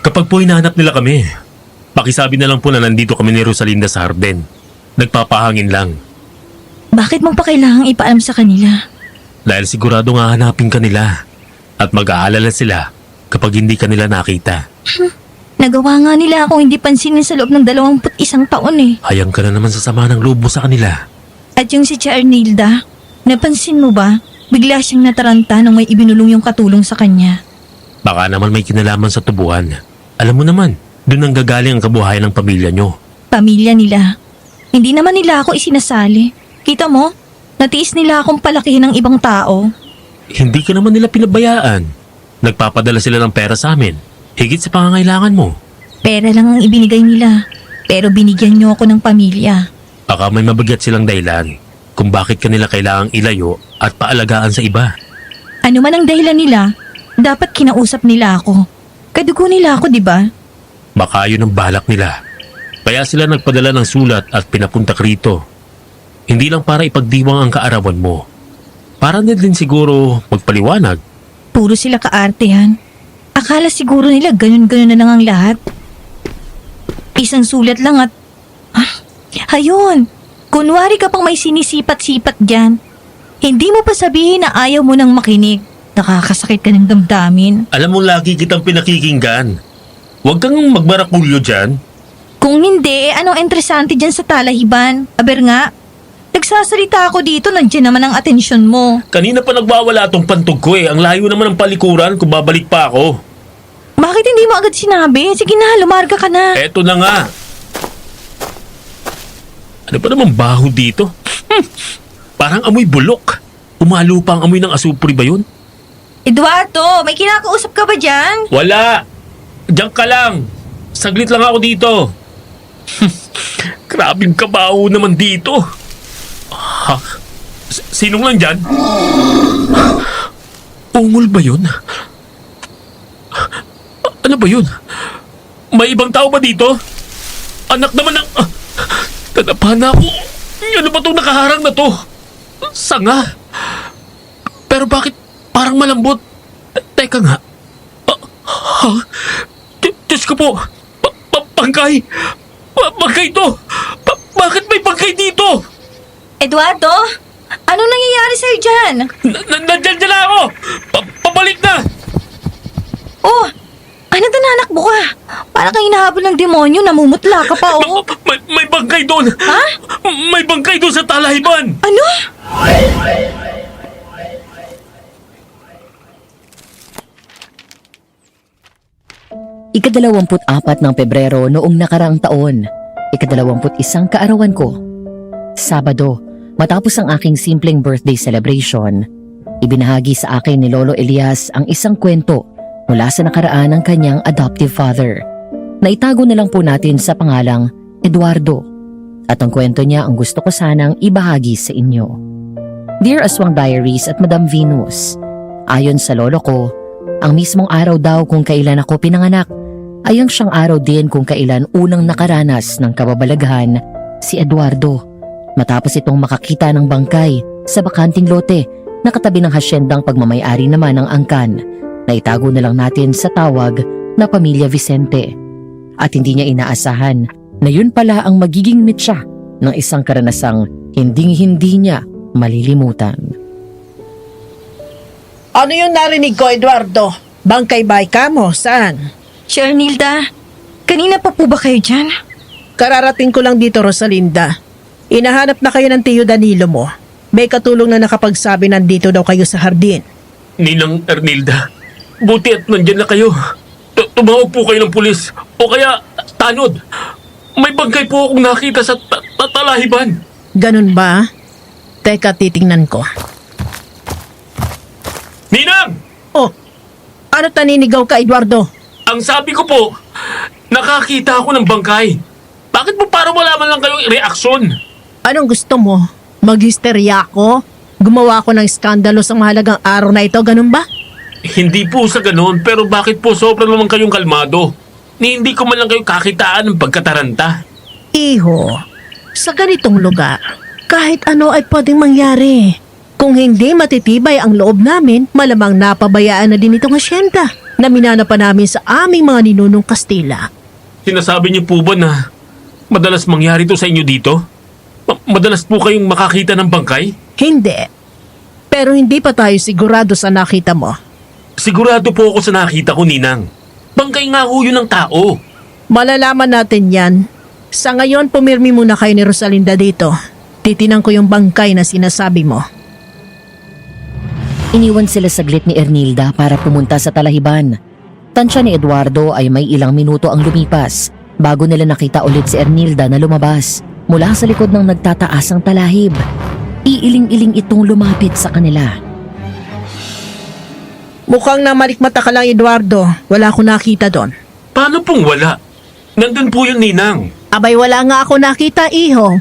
Kapag po hinahanap nila kami, pakisabi na lang po na nandito kami ni Rosalinda sa Harden. Nagpapahangin lang. Bakit mo pa kailangang ipaalam sa kanila? Dahil sigurado nga hanapin ka nila at mag-aalala sila kapag hindi ka nila nakita. Nagawa nga nila akong hindi pansinin sa loob ng 21 taon eh. Hayang ka na naman sa sama ng loob mo sa kanila. At yung si Charnilda, napansin mo ba? Bigla siyang nataranta nung may ibinulong yung katulong sa kanya. Baka naman may kinalaman sa tubuhan. Alam mo naman, doon ang gagaling ang kabuhayan ng pamilya nyo. Pamilya nila. Hindi naman nila ako isinasali. Kita mo? Natiis nila akong palakihin ng ibang tao. Hindi ka naman nila pinabayaan. Nagpapadala sila ng pera sa amin. Higit sa pangangailangan mo. Pera lang ang ibinigay nila. Pero binigyan niyo ako ng pamilya. Baka may mabigat silang dahilan kung bakit kanila kailangang ilayo at paalagaan sa iba. Ano man ang dahilan nila, dapat kinausap nila ako. Kadugo nila ako, di ba? Baka yun ang balak nila. Kaya sila nagpadala ng sulat at pinapuntak rito. Hindi lang para ipagdiwang ang kaarawan mo. Para na din siguro magpaliwanag. Puro sila kaartehan. Akala siguro nila ganun-ganun na lang ang lahat. Isang sulat lang at... Ayun! Kunwari ka pang may sinisipat-sipat dyan. Hindi mo pa sabihin na ayaw mo nang makinig. Nakakasakit ka ng damdamin. Alam mo lagi kitang pinakikinggan. Huwag kang magbarakulyo dyan. Kung hindi, anong interesante dyan sa talahiban? Aber nga, nagsasalita ako dito, nandiyan naman ang atensyon mo. Kanina pa nagwawala tong pantog ko eh. Ang layo naman ng palikuran kung babalik pa ako. Bakit hindi mo agad sinabi? Sige na, lumarga ka na. Eto na nga. Ano pa namang baho dito? Parang amoy bulok. Umalo pa ang amoy ng asupri ba yun? Eduardo, may kinakausap ka ba dyan? Wala. Diyan ka lang. Saglit lang ako dito. Grabing kabaho naman dito. Ha? Sinong lang dyan? Ungol ba yun? Ano ba yun? May ibang tao ba dito? Anak naman ng... Tadapa na ako. Ano ba itong nakaharang na to? Sanga. Pero bakit parang malambot? Teka nga. Ha? Diyos ko po. Bangkay. Bangkay to. Bakit may bangkay dito? Eduardo, anong nangyayari sa'yo dyan? Nandyan na ako. Pabalik na. Oh, ano nananakbo ka? Parang kayo hinahabol ng demonyo, namumutla ka pa, oh. May bangkay doon. Ha? May bangkay doon sa talahiban. Ano? Ika-24 ng Pebrero noong nakaraang taon, ika-21 kaarawan ko. Sabado, matapos ang aking simpleng birthday celebration, ibinahagi sa akin ni Lolo Elias ang isang kwento mula sa nakaraan ng kanyang adoptive father. Naitago na lang po natin sa pangalang Eduardo. At ang kwento niya ang gusto ko sanang ibahagi sa inyo. Dear Aswang Diaries at Madam Venus, ayon sa lolo ko, ang mismong araw daw kung kailan ako pinanganak ay ang siyang araw din kung kailan unang nakaranas ng kababalaghan si Eduardo. Matapos itong makakita ng bangkay sa bakanting lote na katabi ng hasyendang pagmamayari naman ng angkan na itago na lang natin sa tawag na Pamilya Vicente. At hindi niya inaasahan na yun pala ang magiging mitsa ng isang karanasang hinding-hindi niya malilimutan. Ano yung narinig ko, Eduardo? Bangkay-bay ka mo? Saan? Charnilda, kanina pa po ba kayo dyan? Kararating ko lang dito, Rosalinda. Inahanap na kayo ng tiyo Danilo mo. May katulong na nakapagsabi nandito daw kayo sa hardin. Ninang Ernilda, buti at nandyan na kayo. Tumawag po kayo ng pulis o kaya tanod. May bangkay po akong nakita sa talahiban. Ganun ba? Teka, titingnan ko. Ninang! Oh, ano taninigaw ka, Eduardo? Ang sabi ko po, nakakita ako ng bangkay. Bakit mo parang wala man lang kayong reaksyon? Anong gusto mo? Maghisterya ako? Gumawa ako ng skandalo sa mahalagang araw na ito, ganun ba? Hindi po sa ganun, pero bakit po sobrang naman kayong kalmado? Ni hindi ko man lang kayo kakitaan ng pagkataranta. Iho, sa ganitong lugar, kahit ano ay pwedeng mangyari. Kung hindi matitibay ang loob namin, malamang napabayaan na din itong asyenda. na minana pa namin sa aming mga ninunong Kastila. Sinasabi niyo po ba na madalas mangyari to sa inyo dito? Madalas po kayong makakita ng bangkay? Hindi. Pero hindi pa tayo sigurado sa nakita mo. Sigurado po ako sa nakita ko, Ninang. Bangkay nga ho yun ng tao. Malalaman natin yan. Sa ngayon, pumirmi muna kayo ni Rosalinda dito. Titinan ko yung bangkay na sinasabi mo. Iniwan sila saglit ni Ernilda para pumunta sa talahiban. Tansya ni Eduardo ay may ilang minuto ang lumipas bago nila nakita ulit si Ernilda na lumabas mula sa likod ng nagtataasang talahib. Iiling-iling itong lumapit sa kanila. Mukhang namalikmata ka lang, Eduardo. Wala akong nakita doon. Paano pong wala? Nandun po yun, Ninang. Abay, wala nga ako nakita, iho.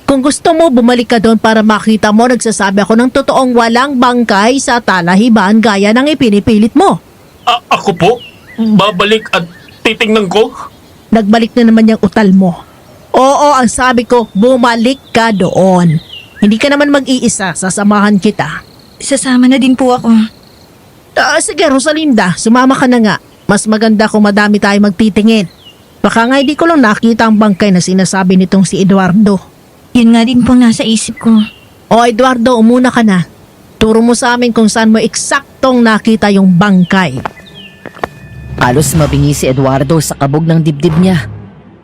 Kung gusto mo, bumalik ka doon para makita mo, nagsasabi ako ng totoong walang bangkay sa talahiban gaya ng ipinipilit mo. Ako po? Babalik at titingnan ko? Nagbalik na naman yung utal mo. Oo, ang sabi ko, bumalik ka doon. Hindi ka naman mag-iisa, sasamahan kita. Sasama na din po ako. Sige, Rosalinda, sumama ka na nga. Mas maganda kung madami tayo magtitingin. Baka nga hindi ko lang nakita ang bangkay na sinasabi nitong si Eduardo. Yun nga din po nasa isip ko. O Eduardo, umuna ka na. Turo mo sa amin kung saan mo eksaktong nakita yung bangkay. Halos mabingi si Eduardo sa kabog ng dibdib niya.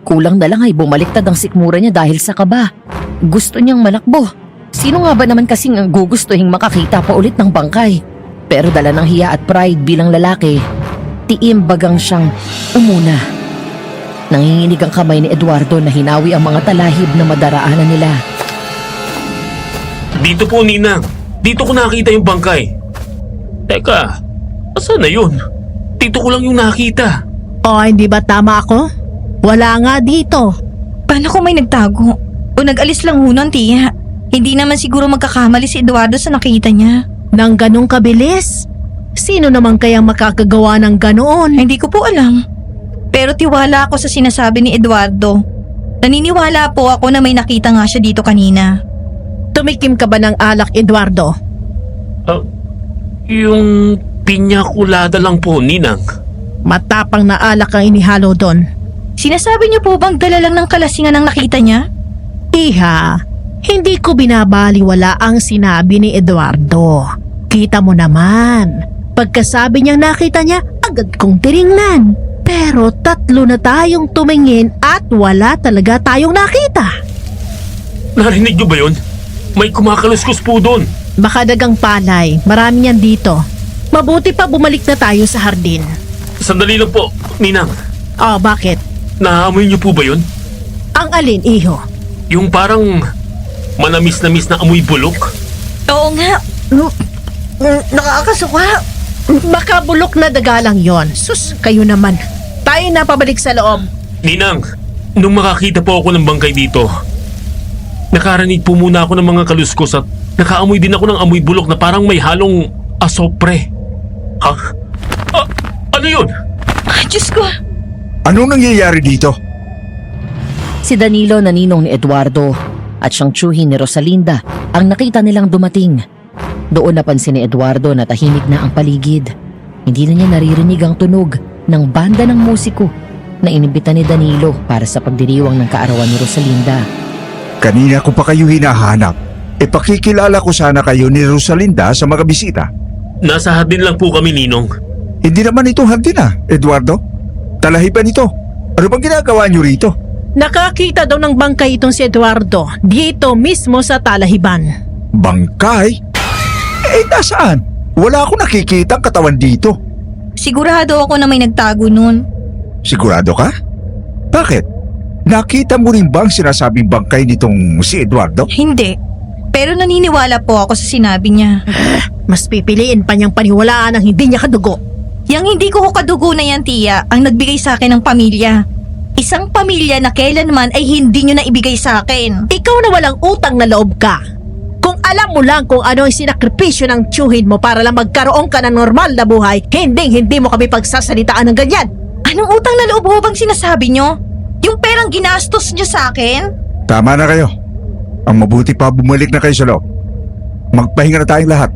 Kulang na lang ay bumaliktad ang sikmura niya dahil sa kaba. Gusto niyang malakbo. Sino nga ba naman kasing ang gugustuhing makakita pa ulit ng bangkay? Pero dala ng hiya at pride bilang lalaki, tiimbagang siyang umuna. Nanginginig ang kamay ni Eduardo na hinawi ang mga talahib na madaraanan nila. Dito po, Ninang. Dito ko nakita yung bangkay. Teka, asan na yun? Dito ko lang yung nakita. O, hindi ba tama ako? Wala nga dito. Paano kung may nagtago? O nag-alis lang ho nun, tiya? Hindi naman siguro magkakamali si Eduardo sa nakita niya. Nang ganong kabilis? Sino naman kayang makakagawa ng ganoon? Hindi ko po alam. Pero tiwala ako sa sinasabi ni Eduardo. Naniniwala po ako na may nakita nga siya dito kanina. Tumikim ka ba ng alak, Eduardo? Yung pinya kulada lang po, Ninang. Matapang na alak ang inihalo doon. Sinasabi niyo po bang dala lang ng kalasingan ang nakita niya? Iha, hindi ko binabaliwala ang sinabi ni Eduardo. Kita mo naman, pagkasabi niyang nakita niya, agad kong tiningnan. Pero 3 na tayong tumingin at wala talaga tayong nakita. Narinig niyo ba yun? May kumakaluskos po doon. Baka dagang palay, marami niyan dito. Mabuti pa bumalik na tayo sa hardin. Sandali lang po, Ninang. Bakit? Naamoy niyo po ba yun? Ang alin, iho? Yung parang manamis-namis na amoy bulok? Oo nga. Nakakasuka. Baka bulok na daga lang yon. Sus, kayo naman. Tayo na pabalik sa loob. Ninang, nung makakita po ako ng bangkay dito, nakarinig po muna ako ng mga kaluskos at nakaamoy din ako ng amoy bulok na parang may halong asopre. Ha? Ano yun? Ay, Diyos ko. Anong nangyayari dito? Si Danilo na ninong ni Eduardo at siyang tiyuhin ni Rosalinda ang nakita nilang dumating. Doon napansin ni Eduardo na tahimik na ang paligid. Hindi na niya naririnig ang tunog ng banda ng musiko na inimbita ni Danilo para sa pagdiriwang ng kaarawan ni Rosalinda. Kanina ko pa kayo hinahanap. Pakikilala ko sana kayo ni Rosalinda sa mga bisita. Nasa hardin lang po kami, Ninong. Hindi naman ito hardin Eduardo. Talahiban ito. Ano bang ginagawa niyo rito? Nakakita daw ng bangkay itong si Eduardo dito mismo sa talahiban. Bangkay? Nasaan? Wala akong nakikitang katawan dito. Sigurado ako na may nagtago nun. Sigurado ka? Bakit? Nakita mo rin bang sinasabing bangkay nitong si Eduardo? Hindi. Pero naniniwala po ako sa sinabi niya. Mas pipiliin pa niyang paniwalaan ang hindi niya kadugo. Yang hindi ko kadugo na yan, tiya, ang nagbigay sa akin ng pamilya. Isang pamilya na kailanman ay hindi nyo na ibigay sa akin. Ikaw na walang utang na loob ka. Kung alam mo lang kung ano ang sinakripisyo ng tiyuhin mo para lang magkaroon ka ng normal na buhay, hindi mo kami pagsasalitaan ng ganyan. Anong utang na loob ho bang sinasabi nyo? Yung perang ginastos nyo sa akin? Tama na kayo. Ang mabuti pa bumalik na kayo sa loob. Magpahinga na tayong lahat.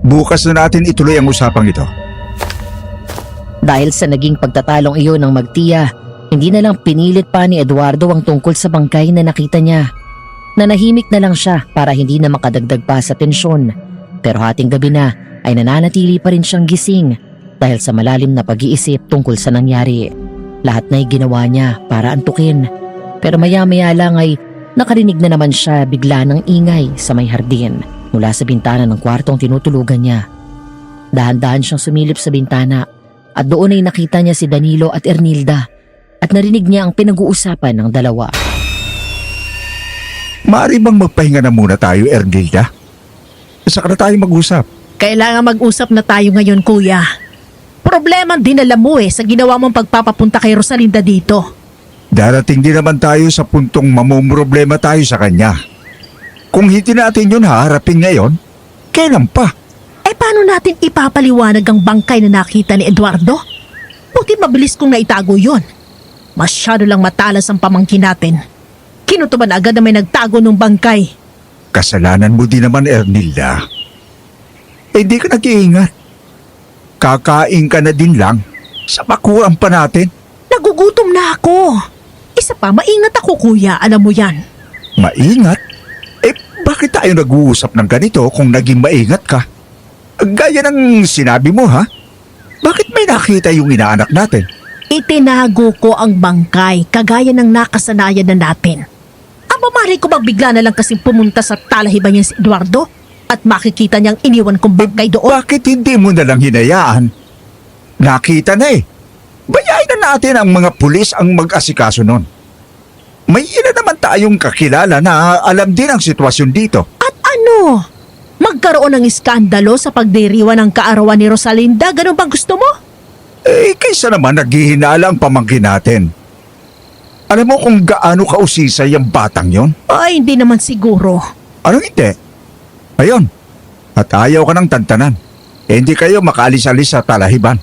Bukas na natin ituloy ang usapang ito. Dahil sa naging pagtatalong iyon ng magtiya, hindi na lang pinilit pa ni Eduardo ang tungkol sa bangkay na nakita niya. Nanahimik na lang siya para hindi na makadagdag pa sa tensyon. Pero hating gabi na ay nananatili pa rin siyang gising dahil sa malalim na pag-iisip tungkol sa nangyari. Lahat na ginawa niya para antukin. Pero maya-maya lang ay nakarinig na naman siya bigla ng ingay sa may hardin mula sa bintana ng kwartong tinutulugan niya. Dahan-dahan siyang sumilip sa bintana at doon ay nakita niya si Danilo at Ernilda at narinig niya ang pinag-uusapan ng dalawa. Maaari bang magpahinga na muna tayo, Ernilda? Saka na tayo mag-usap. Kailangan mag-usap na tayo ngayon, kuya. Problema din alam mo sa ginawa mong pagpapapunta kay Rosalinda dito. Darating din naman tayo sa puntong mamumroblema tayo sa kanya. Kung hindi natin yun haharapin ngayon, kailan pa? Paano natin ipapaliwanag ang bangkay na nakita ni Eduardo? Buti mabilis kong naitago yon. Masyado lang matalas ang pamangkin natin. Kinutuban agad na may nagtago ng bangkay. Kasalanan mo din naman, Ernilda. Hindi ka nag-iingat. Kakain ka na din lang sa bakuran pa natin. Nagugutom na ako. Isa pa, maingat ako kuya, alam mo yan. Maingat? Bakit tayo nag-uusap ng ganito kung naging maingat ka? Gaya ng sinabi mo, ha? Bakit may nakita yung inaanak natin? Itinago ko ang bangkay kagaya ng nakasanayan na natin. Mari ko magbigla na lang kasing pumunta sa talahiban niya si Eduardo at makikita niyang iniwan kong bangkay doon. Bakit hindi mo na lang hinayaan? Nakita na Bayain na natin ang mga pulis ang mag-asikaso nun. May ilan naman tayong kakilala na alam din ang sitwasyon dito. At ano? Magkaroon ng iskandalo sa pagdiriwan ng kaarawan ni Rosalinda? Ganun bang gusto mo? Kaysa naman naghihinala ang pamangkin natin. Alam mo kung gaano kausisay ang batang yon? Ay, hindi naman siguro. Anong hindi? Ayun. At ayaw ka ng tantanan. Hindi kayo makaalis-alis sa talahiban.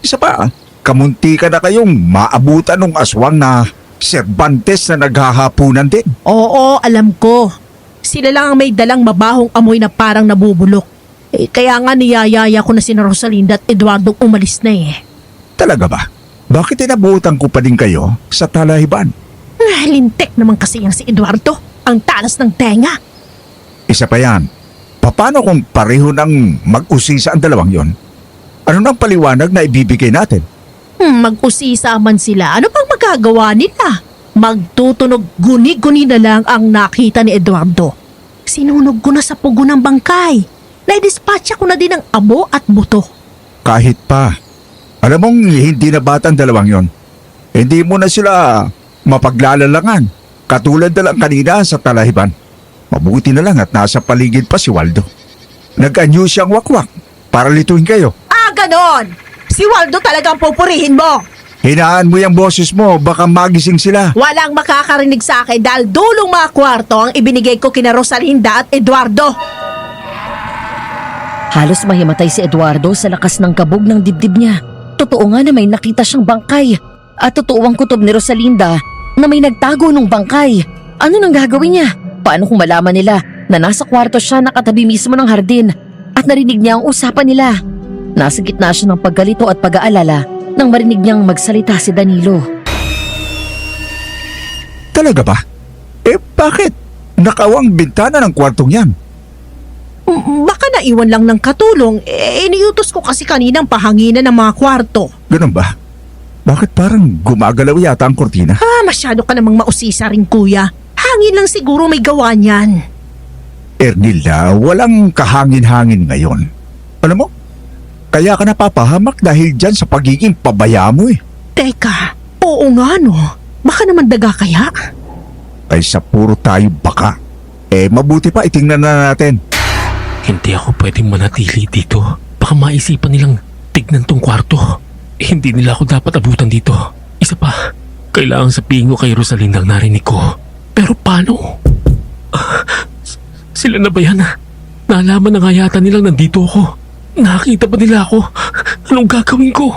Isa pa, kamunti ka na kayong maabutan ng aswang na Cervantes na naghahapunan din. Oo, alam ko. Sila lang ang may dalang mabahong amoy na parang nabubulok. Kaya nga niyayaya ko na sina Rosalinda at Eduardo umalis na Talaga ba? Bakit inabutan ko pa din kayo sa talahiban? Lintik naman kasi yan si Eduardo. Ang talas ng tenga. Isa pa yan. Paano kung pareho ng mag-usisa ang dalawang yon? Ano nang paliwanag na ibibigay natin? Mag-usisa man sila. Ano pang magagawa nila? Magtutunog guni-guni na lang ang nakita ni Eduardo. Sinunog ko na sa pugo ng bangkay. Naidispatcha ko na din ang abo at buto. Kahit pa. Alam mong hindi na bata ang dalawang yon. Hindi mo na sila mapaglalalangan. Katulad na lang kanina sa talahiban. Mabuti na lang at nasa paligid pa si Waldo. Nag-anyo siyang wakwak para lituin kayo. Ganon! Si Waldo talagang pupurihin mo! Hinaan mo yung boses mo, baka magising sila. Walang makakarinig sa akin dahil dulong mga kwarto ang ibinigay ko kina Rosalinda at Eduardo. Halos mahimatay si Eduardo sa lakas ng kabog ng dibdib niya. Totoo nga na may nakita siyang bangkay. At totoo ang kutob ni Rosalinda na may nagtago ng bangkay. Ano nang gagawin niya? Paano kung malaman nila na nasa kwarto siya nakatabi mismo ng hardin at narinig niya ang usapan nila? Nasa gitna siya ng paggalito at pag-aalala nang marinig niyang magsalita si Danilo. Talaga ba? Bakit? Nakawang bintana ng kwartong yan. Baka naiwan lang ng katulong. Iniutos ko kasi kaninang pahanginan ng mga kwarto. Ganun ba? Bakit parang gumagalaw yata ang kortina? Masyado ka namang mausisa rin kuya. Hangin lang siguro may gawa niyan. Ernilda, walang kahangin-hangin ngayon. Alam mo? Kaya ka napapahamak dahil dyan sa pagiging pabaya mo Teka, oo nga no. Baka naman daga kaya? Kaysa puro tayo baka. Mabuti pa itingnan na natin. Hindi ako pwedeng manatili dito. Baka maisipan nilang tignan tong kwarto. Hindi nila ako dapat abutan dito. Isa pa, kailangan sabihin ko kay Rosalinda ang narinig ko. Pero paano? Sila na ba yan? Nalaman na nga yata nilang nandito ako. Nakita ba nila ako? Anong gagawin ko?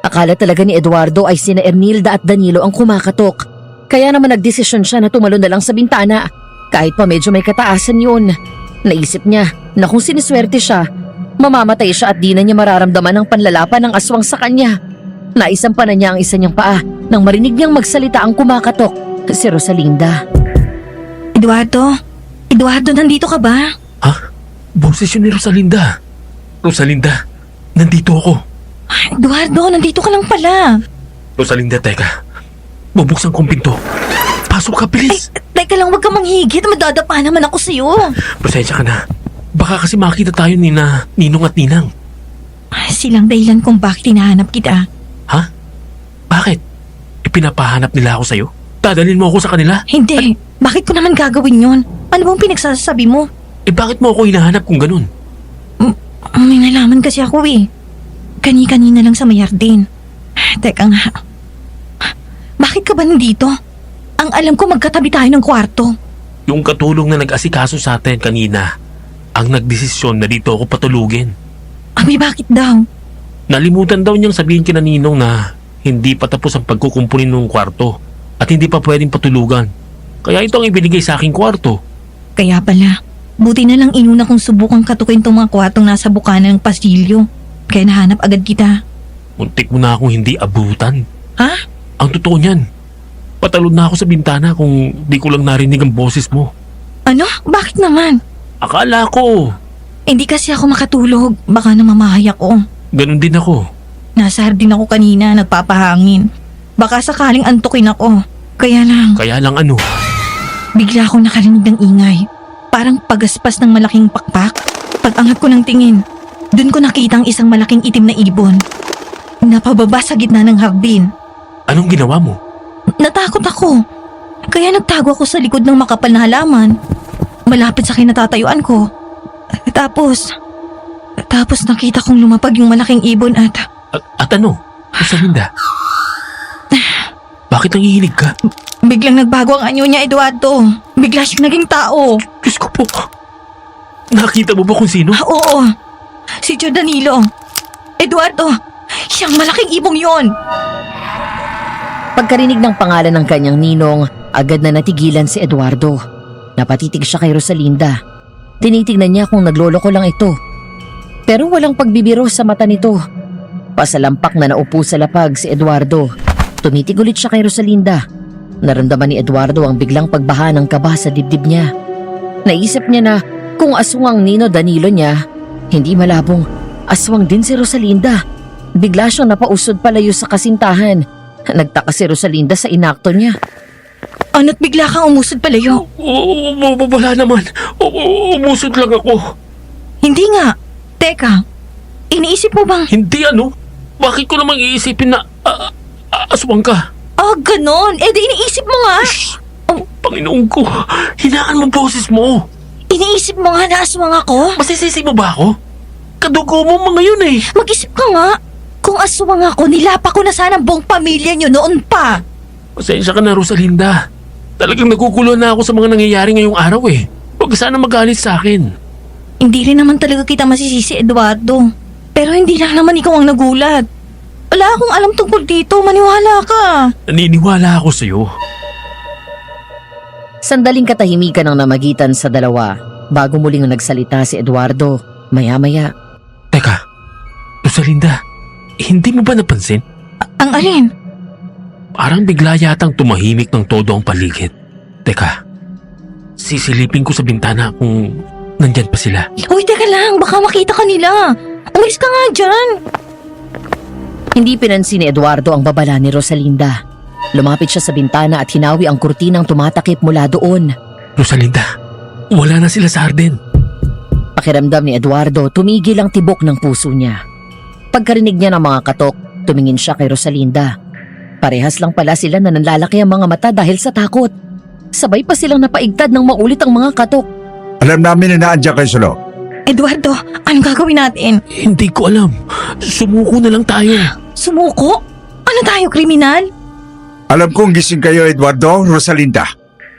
Akala talaga ni Eduardo ay sina Ernilda at Danilo ang kumakatok. Kaya naman nagdesisyon siya na tumalon na lang sa bintana. Kahit pa medyo may kataasan yun. Naisip niya na kung siniswerte siya, Mamamatay siya at di na niya mararamdaman ang panlalapan ng aswang sa kanya. Naisampa na niya ang isa niyang paa nang marinig niyang magsalita ang kumakatok, si Rosalinda. Eduardo? Eduardo, nandito ka ba? Ha? Boses yun ni Rosalinda. Rosalinda, nandito ako. Eduardo, nandito ka lang pala. Rosalinda, teka. Bubuksan kong pinto. Pasok ka, bilis. Teka lang, wag ka manghigit. Madadapa naman ako sa'yo. Pasensya ka na. Baka kasi makita tayo ni Ninong at Ninang. Silang dahilan kung bakit hinahanap kita. Ha? Bakit? Ipinapahanap nila ako sa'yo? Dadalhin mo ako sa kanila? Hindi. Bakit ko naman gagawin yon? Ano bang pinagsasabi mo? Eh bakit mo ako hinahanap kung ganun? May nalaman kasi ako eh. Kani-kanina lang sa Mayardin. Teka nga. Bakit ka ba nandito? Ang alam ko magkatabi tayo ng kwarto. Yung katulong na nag-asikaso sa atin kanina, ang nagdesisyon na dito ako patulugin. Abi, bakit daw? Nalimutan daw niyang sabihin kina Ninong na hindi pa tapos ang pagkukumpunin ng kwarto at hindi pa pwedeng patulugan. Kaya ito ang ibinigay sa aking kwarto. Kaya pala, buti na lang inuna kong subukang katukin tong mga kwartong nasa bukana ng pasilyo. Kaya nahanap agad kita. Muntik mo na akong hindi abutan. Ha? Ang totoo niyan, patalon na ako sa bintana kung di ko lang narinig ang boses mo. Ano? Bakit naman? Akala ko, Hindi kasi ako makatulog. Baka namamahay ako. ganun din ako. Nasa hardin ako kanina, nagpapahangin. Baka sakaling antukin ako. Kaya lang, Kaya lang ano, bigla akong nakarinig ng ingay. Parang pagaspas ng malaking pakpak. Pag-angat ko ng tingin, dun ko nakita ang isang malaking itim na ibon. Napababa sa gitna ng hardin. anong ginawa mo? Natakot ako. Kaya nagtago ako sa likod ng makapal na halaman. Malapit sa kinatatayuan ko. Tapos nakita kong lumapag yung malaking ibon at At ano? Rosalinda? Bakit nangihinig ka? biglang nagbago ang anyo niya, Eduardo. Bigla siyang naging tao. Diyos ko po. Nakita mo ba kung sino? Oo, si Tio Danilo. Eduardo, siyang malaking ibong yon. Pagkarinig ng pangalan ng kanyang ninong, agad na natigilan si Eduardo. Napatitig siya kay Rosalinda. Tinitignan niya kung nagloloko lang ito. Pero walang pagbibiro sa mata nito. Pasalampak na naupo sa lapag si Eduardo. Tumitig ulit siya kay Rosalinda. Naramdaman ni Eduardo ang biglang pagbaha ng kaba sa dibdib niya. Naisip niya na kung aswang ang Nino Danilo niya, hindi malabong aswang din si Rosalinda. Bigla siyang napausod palayo sa kasintahan. Nagtaka si Rosalinda sa inakto niya. Ano't bigla kang umusod palayo? Wala naman. Umusod lang ako. Hindi nga. Teka, iniisip mo bang... Hindi ano? Bakit ko namang iisipin na aswang ka? ganon. Eh di iniisip mo nga. Panginoon ko, hinaan mo boses mo. Iniisip mo nga na aswang ako. Masisisi mo ba ako? Kadugo mo mga yun eh. Mag-isip ka nga. Kung aswang ako, nilapa ko na sana ang buong pamilya niyo noon pa. Pasensya ka na, Rosalinda. Talagang nagugulo na ako sa mga nangyayari ngayong araw eh. Huwag ka sana magalit sa akin. Hindi rin naman talaga kita masisisi, Eduardo. Pero hindi lang naman ikaw ang nagulat. Wala akong alam tungkol dito. Maniwala ka. Naniniwala ako sa'yo. Sandaling katahimikan ang namagitan sa dalawa bago muling nagsalita si Eduardo. Maya-maya, Teka, Rosalinda, hindi mo ba napansin? Ang alin? Parang bigla yatang tumahimik ng todo ang paligid. Teka, sisilipin ko sa bintana kung nandyan pa sila. Uy, teka lang. Baka makita ka nila. Umalis ka nga dyan. hindi pinansin ni Eduardo ang babala ni Rosalinda. Lumapit siya sa bintana at hinawi ang kurtinang tumatakip mula doon. Rosalinda, wala na sila sa hardin. Pakiramdam ni Eduardo, tumigil ang tibok ng puso niya. Pagkarinig niya ng mga katok, tumingin siya kay Rosalinda. Parehas lang pala sila na nanlalaki ang mga mata dahil sa takot. Sabay pa silang napaigtad ng maulit ang mga katok. Alam namin na naandyan kayo sa loob. Eduardo, anong gagawin natin? Hindi ko alam. Sumuko na lang tayo. Sumuko? Ano tayo, kriminal? Alam kong gising kayo, Eduardo, Rosalinda.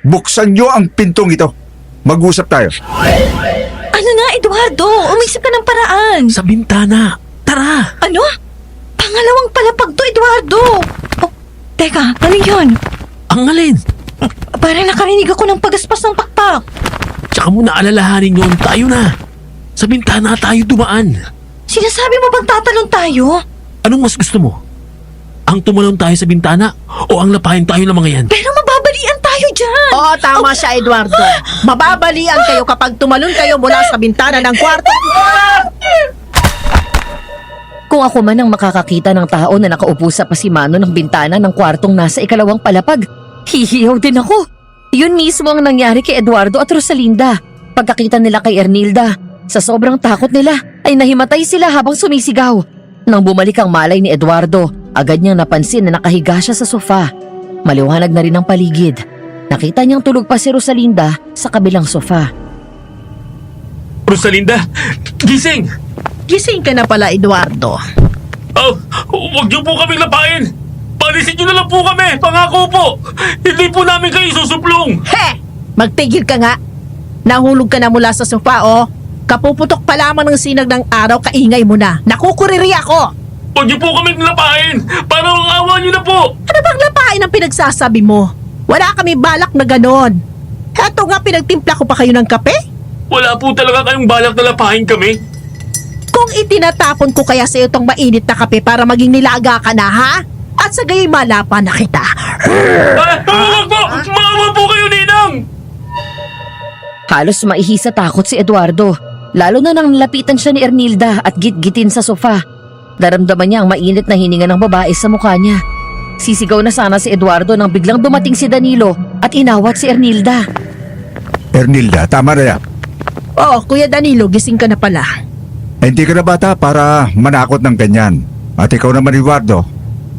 Buksan niyo ang pintong ito. Mag-usap tayo. Ano na, Eduardo? Umisip ka ng paraan. Sa bintana. Tara! Ano? Pangalawang palapag to, Eduardo. Oh, teka, ano yun? Ang alin? Parang nakarinig ako ng pagaspas ng pakpak. Tsaka mo na alalahanin yun. Tayo na. Sa bintana tayo dumaan. Sinasabi mo bang tatalon tayo? Anong mas gusto mo? Ang tumalon tayo sa bintana o ang lapahin tayo ng mga yan? Pero mababalian tayo dyan! Oo, tama siya, Eduardo. Mababalian kayo kapag tumalon kayo mula sa bintana ng kwarto. Kung ako man ang makakakita ng tao na nakaupo sa pasimano ng bintana ng kwartong nasa ikalawang palapag, hihiyaw din ako. Yun mismo ang nangyari kay Eduardo at Rosalinda. Pagkakita nila kay Ernilda, sa sobrang takot nila ay nahimatay sila habang sumisigaw. Nang bumalik ang malay ni Eduardo, agad niyang napansin na nakahiga siya sa sofa. Maliwanag na rin ang paligid. Nakita niyang tulog pa si Rosalinda sa kabilang sofa. Rosalinda, gising! Gising ka na pala, Eduardo. Oh, huwag niyo po kaming lapain! Palisin niyo na lang po kami! Pangako po! Hindi po namin kayo susuplong! He! Magtigil ka nga. Nahulog ka na mula sa sofa, oh. Kapuputok pa lamang ng sinag ng araw, kaingay mo na. Nakukuriri ako. Huwag niyo po kaming lapain! Parang ang awa niyo na po! Ano bang lapain ang pinagsasabi mo? Wala kami balak na ganon. Heto nga, pinagtimpla ko pa kayo ng kape. Wala po talaga kayong balak na lapain kami. Kung itinatapon ko kaya sa iyo itong mainit na kape para maging nilaga ka na, ha? At sa gayoy malapa na kita. Huwag po! Maawa po kayo, Ninang! Halos maihi sa takot si Eduardo, lalo na nang lapitan siya ni Ernilda at gitgitin sa sofa. Daramdaman niya ang mainit na hininga ng babae sa mukha niya. Sisigaw na sana si Eduardo nang biglang dumating si Danilo at inawat si Ernilda. Ernilda, tama na yan. Oo, Kuya Danilo, gising ka na pala. Hindi ka na bata para manakot ng ganyan. At ikaw naman, Eduardo,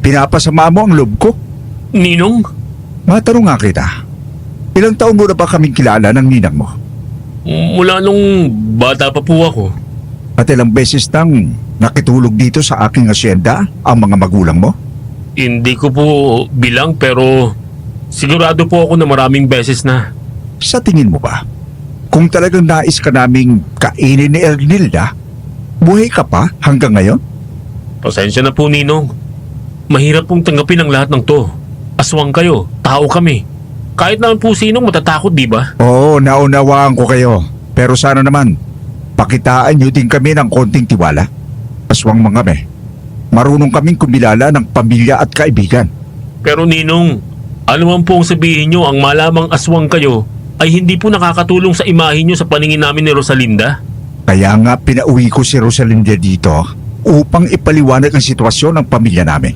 pinapasama mo ang loob ko. Ninong? Matanong nga kita, ilang taon mo na ba kaming kilala ng ninang mo? Mula nung bata pa po ako. At ilang beses nang nakitulog dito sa aking asyenda ang mga magulang mo? Hindi ko po bilang pero sigurado po ako na maraming beses na. Sa tingin mo ba, kung talagang nais ka naming kainin ni Ernilda, buhay ka pa hanggang ngayon? Pasensya na po, Ninong. Mahirap pong tanggapin ang lahat ng to. Aswang kayo, tao kami. Kahit naman po sinong matatakot, di ba? Oo, naunawaan ko kayo. Pero sana naman, pakitaan niyo din kami ng konting tiwala. Aswang mga kami. Marunong kaming kumilala ng pamilya at kaibigan. Pero Ninong, ano man pong sabihin nyo ang malamang aswang kayo ay hindi po nakakatulong sa imahe nyo sa paningin namin ni Rosalinda. Kaya nga pinauwi ko si Rosalinda dito upang ipaliwanag ang sitwasyon ng pamilya namin.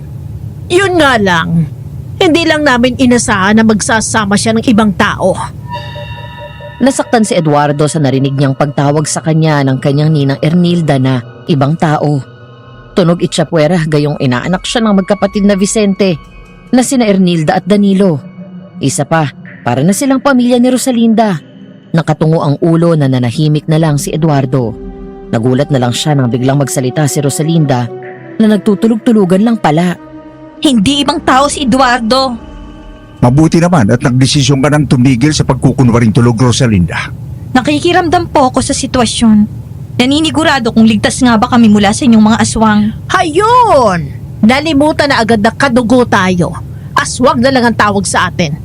Yun nga lang, hindi lang namin inasahan na magsasama siya ng ibang tao. Nasaktan si Eduardo sa narinig niyang pagtawag sa kanya ng kanyang ninang Ernilda na ibang tao. Tunog itsapuera gayong inaanak siya ng magkapatid na Vicente na sina Ernilda at Danilo. Isa pa, para na silang pamilya ni Rosalinda. Nakatungo ang ulo na nanahimik na lang si Eduardo. Nagulat na lang siya nang biglang magsalita si Rosalinda na nagtutulog-tulugan lang pala. Hindi ibang tao si Eduardo. Mabuti naman at nagdesisyon ka nang tumigil sa pagkukunwaring tulog, Rosalinda. Nakikiramdam po ako sa sitwasyon. Naninigurado kung ligtas nga ba kami mula sa inyong mga aswang. Hayun! Nalimutan na agad na kadugo tayo. Aswag na lang ang tawag sa atin.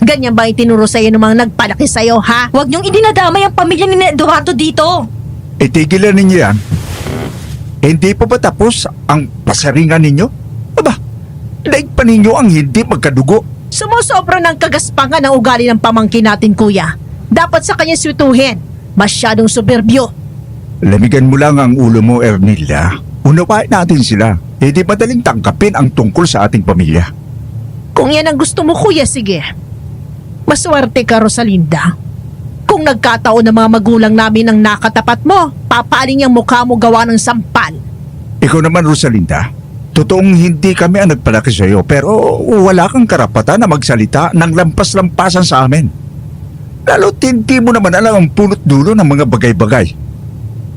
Ganyan ba itinuro sa'yo ng mga nagpalaki sa'yo, ha? Huwag niyong idinadamay ang pamilya ni Eduardo dito. Itigilan ninyo yan. Hindi pa ba tapos ang pasaringan ninyo? Aba, daig pa ninyo ang hindi magkadugo. Sumusobra ng kagaspangan ang ugali ng pamangkin natin, kuya. Dapat sa kanya swituhin. Masyadong soberbyo. Lamigan mo lang ang ulo mo, Ernilda. Unawain natin sila. Hindi madaling tangkapin ang tungkol sa ating pamilya. Kung yan ang gusto mo, kuya, sige. Maswerte ka, Rosalinda. Kung nagkataon ng mga magulang namin ang nakatapat mo, papaling ang mukha mo gawa ng sampal. Ikaw naman, Rosalinda. Totoong hindi kami ang nagpalaki sa iyo, pero wala kang karapatan na magsalita ng lampas-lampasan sa amin. Lalo't hindi mo naman alam ang punot dulo ng mga bagay-bagay.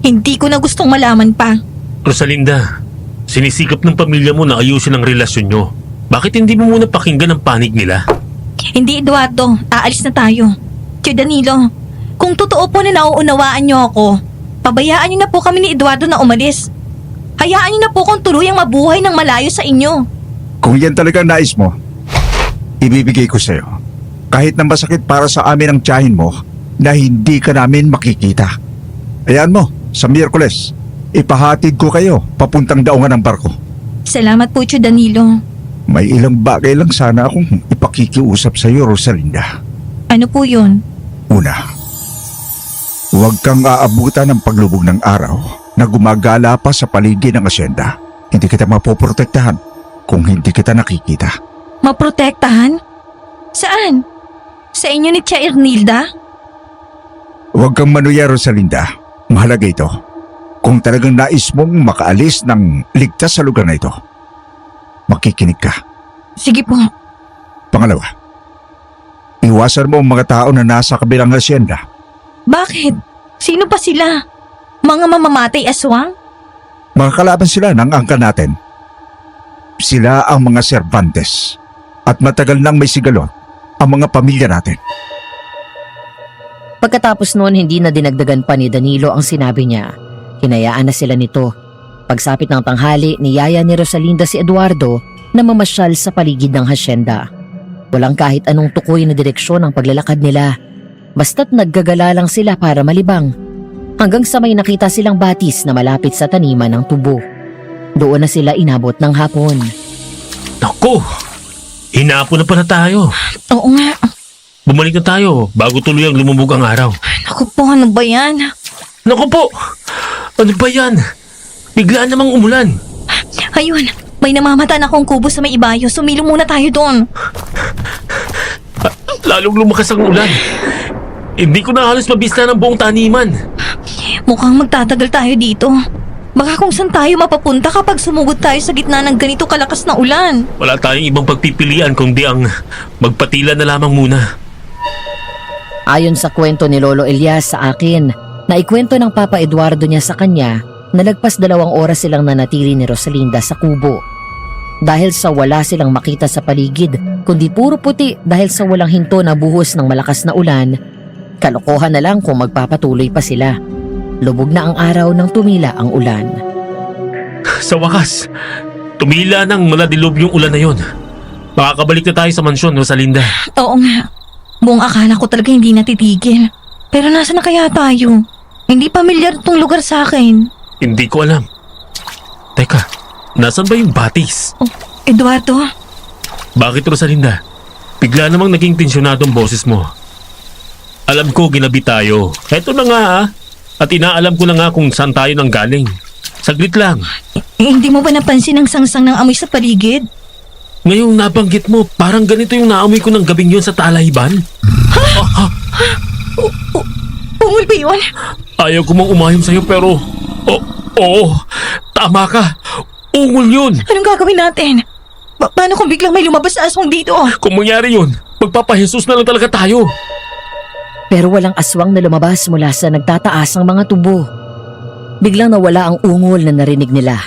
Hindi ko na gustong malaman pa. Rosalinda, sinisikap ng pamilya mo na ayusin ang relasyon nyo. Bakit hindi mo muna pakinggan ang panig nila? Hindi, Eduardo. Aalis na tayo. Tio Danilo, kung totoo po na nauunawaan niyo ako, pabayaan niyo na po kami ni Eduardo na umalis. Hayaan niyo na po kung tuluyang mabuhay ng malayo sa inyo. Kung yan talaga nais mo, ibibigay ko sa iyo. Kahit na masakit para sa amin ang tiyahin mo na hindi ka namin makikita. Ayan mo, sa Miyerkules, ipahatid ko kayo papuntang daungan ng barko. Salamat po, Tio Danilo. May ilang bagay lang sana akong ipakikiusap sa iyo, Rosalinda. Ano po yun? Una, huwag kang aabutan ng paglubog ng araw na gumagala pa sa paligid ng asyenda. Hindi kita mapoprotektahan kung hindi kita nakikita. Maprotektahan? Saan? Sa inyo ni Tia Ernilda? Huwag kang manuya, Rosalinda. Mahalaga ito. Kung talagang nais mong makaalis ng ligtas sa lugar na ito, makikinig ka. Sige po. Pangalawa, iwasan mo ang mga tao na nasa kabilang asyenda. Bakit? Sino pa sila? Mga mamamatay aswang? Mga kalaban sila ng angka natin. Sila ang mga Cervantes at matagal nang may sigalot ang mga pamilya natin. Pagkatapos noon, hindi na dinagdagan pa ni Danilo ang sinabi niya. Hinayaan na sila nito. Pagsapit ng tanghali, niyaya ni Rosalinda si Eduardo na mamasyal sa paligid ng hasyenda. Walang kahit anong tukoy na direksyon ang paglalakad nila. Basta't naggagala lang sila para malibang. Hanggang sa may nakita silang batis na malapit sa taniman ng tubo. Doon na sila inabot ng hapon. Naku! Hinapon na pala tayo. Oo nga. Bumalik na tayo bago tuloy ang lumubog ang araw. Naku po, ano ba yan? Naku po! Ano ba yan? Biglaan namang umulan. Ayun, may namamata na akong kubo sa may ibayo. Sumilong muna tayo doon. Lalong lumakas ang ulan. Hindi ko na halos mabista ng buong taniman. Mukhang magtatagal tayo dito. Baka kung saan tayo mapapunta kapag sumugod tayo sa gitna ng ganito kalakas na ulan. Wala tayong ibang pagpipilian kundi ang magpatila na lamang muna. Ayon sa kwento ni Lolo Elias sa akin, naikwento ng Papa Eduardo niya sa kanya na lagpas 2 oras silang nanatili ni Rosalinda sa kubo. Dahil sa wala silang makita sa paligid, kundi puro puti dahil sa walang hinto na buhos ng malakas na ulan, kalokohan na lang kung magpapatuloy pa sila. Lubog na ang araw nang tumila ang ulan. Sa wakas, tumila ng maladilob yung ulan na yon. Makakabalik na tayo sa mansyon, Rosalinda. Oo nga. Buong akala ko talaga hindi natitigil. Pero nasa na kaya tayo? Hindi pamilyar itong lugar sa akin. Hindi ko alam. Teka, nasan ba yung batis? Oh, Eduardo? Bakit, Rosalinda? Bigla namang naging tensyonado ang boses mo. Alam ko ginabi tayo. Eto na nga At inaalam ko na nga kung saan tayo nang galing. Saglit lang. Hindi mo ba napansin ang sangsang ng amoy sa paligid? Ngayong nabanggit mo, parang ganito yung naamoy ko ng gabing yun sa Talahiban. Ungol ba yun? Ayaw ko mang umayong sa'yo pero... Oo, tama ka. Ungol yun. Anong gagawin natin? Paano kung biglang may lumabas na aswang dito? Kung mangyari yun, magpapahesus na lang talaga tayo. Pero walang aswang na lumabas mula sa nagtataasang mga tubo. Biglang nawala ang ungol na narinig nila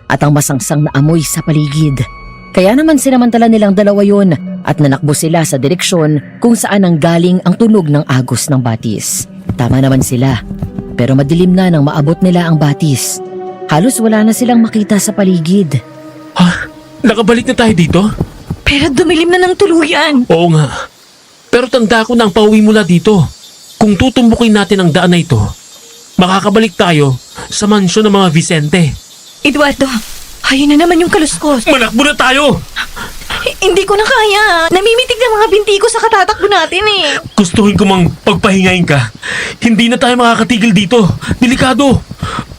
at ang masangsang na amoy sa paligid. Kaya naman sinamantala nilang dalawa yun at nanakbo sila sa direksyon kung saan ang galing ang tunog ng agos ng batis. Tama naman sila, pero madilim na nang maabot nila ang batis. Halos wala na silang makita sa paligid. Ha? Nakabalik na tayo dito? Pero dumilim na ng tuluyan. Oo nga. Pero tanda ko na ang pauwi mula dito. Kung tutumbukin natin ang daan na ito, makakabalik tayo sa mansyon ng mga Vicente. Eduardo, ayun na naman yung kaluskos. Manakbo na tayo! Hindi ko na kaya. Namimitig ng mga binti ko sa katatakbo natin eh. Gustuhin ko mang pagpahingayin ka. Hindi na tayo makakatigil dito. Delikado.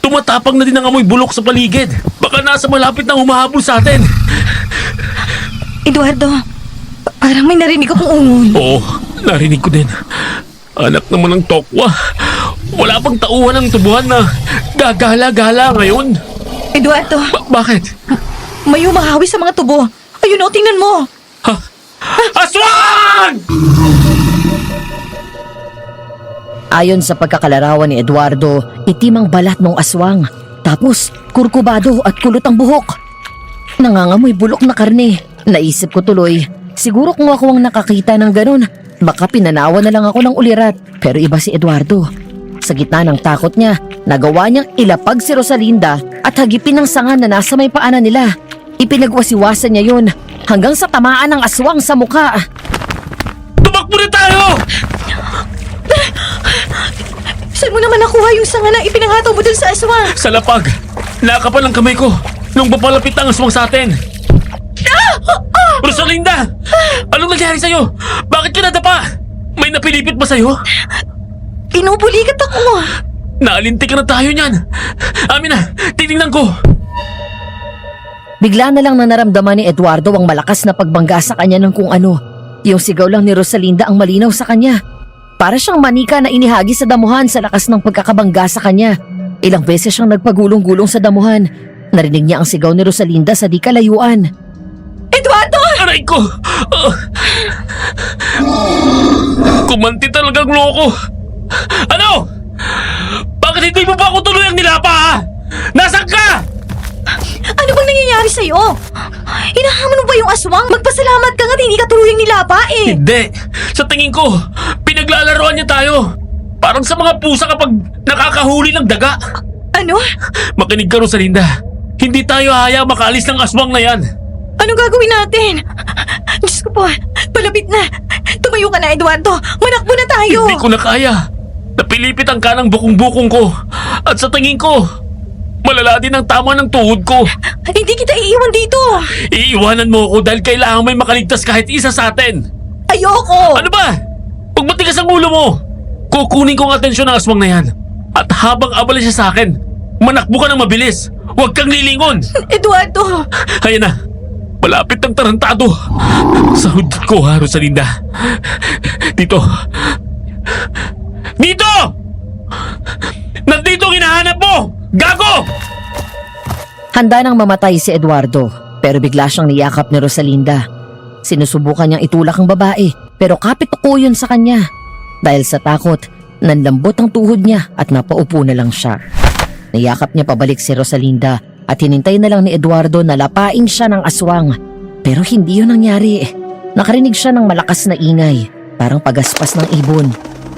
Tumatapang na din ang amoy bulok sa paligid. Baka nasa malapit na humahabol sa atin. Eduardo, parang may narinig akong ungol. Oo, narinig ko din. Anak naman ng tokwa. Wala pang tauhan ng tubuhan na gagala-gala ngayon. Eduardo, Bakit? may humahawi sa mga tubo. Ayun o, tingnan mo. Ha? Aswang! Ayon sa pagkakalarawan ni Eduardo, itim ang balat ng aswang. Tapos, kurkubado at kulot ang buhok. Nangangamoy bulok na karne. Naisip ko tuloy, siguro kung ako ang nakakita ng ganun, baka pinanawa na lang ako ng ulirat. Pero iba si Eduardo. Sa gitna ng takot niya, nagawa niyang ilapag si Rosalinda at hagipin ng sanga na nasa may paanan nila. Ipinagwasiwasan niya yun hanggang sa tamaan ng aswang sa mukha. Tumakbo na tayo! Saan mo naman nakuha yung sanga na ipinangataw mo dun sa aswang? Sa lapag, nakakapal ang kamay ko nung papalapit ang aswang sa atin. Rosalinda! Anong nangyari sa'yo? Bakit ka nadapa? May napilipit ba sa'yo? Pinubulikat ako. Naalintik na tayo niyan. Amin na, titingnan ko. Bigla na lang na naramdaman ni Eduardo ang malakas na pagbangga sa kanya ng kung ano. Yung sigaw lang ni Rosalinda ang malinaw sa kanya. Para siyang manika na inihagi sa damuhan sa lakas ng pagkakabangga sa kanya. Ilang beses siyang nagpagulong-gulong sa damuhan. Narinig niya ang sigaw ni Rosalinda sa di kalayuan. Eduardo! Aray ko! Kumanti talagang loko. Ano? Bakit hindi mo pa ako tuluyang nilapa, ha? Nasaan ka? Ano bang nangyayari sa'yo? Hinahamon mo ba yung aswang? Magpasalamat ka nga't hindi ka tuluyang nilapa eh. Hindi. Sa tingin ko, pinaglalaroan niya tayo. Parang sa mga pusa kapag nakakahuli ng daga. Ano? Makinig ka, Rosalinda. Hindi tayo haya makaalis ng aswang na yan. Anong gagawin natin? Diyos ko po, palapit na. Tumayo ka na, Eduardo. Manakbo na tayo. Hindi ko na kaya. Napilipit ang kanang bukong-bukong ko. At sa tingin ko, malala din ang tama ng tuhod ko. Hindi kita iiwan dito. Iiwanan mo ako dahil kailangan may makaligtas kahit isa sa atin. Ayoko. Ano ba? Huwag matigas ang ulo mo. Kukunin ko ang atensyon ng aswang na yan. At habang abala siya sa akin, manakbo ka ng mabilis. Huwag kang lilingon. Eduardo. Ayan na. Malapit ang tarantado. Sa hudot ko, ha, Rosalinda. Dito. Dito! Nandito ang hinahanap mo! Gago! Handa nang mamatay si Eduardo, pero bigla siyang niyakap ni Rosalinda. Sinusubukan niyang itulak ang babae, pero kapit ako yun sa kanya. Dahil sa takot, nanlambot ang tuhod niya at napaupo na lang siya. Niyakap niya pabalik si Rosalinda at hinintay na lang ni Eduardo na lapain siya ng aswang. Pero hindi yun nangyari. Nakarinig siya ng malakas na ingay, parang pagaspas ng ibon.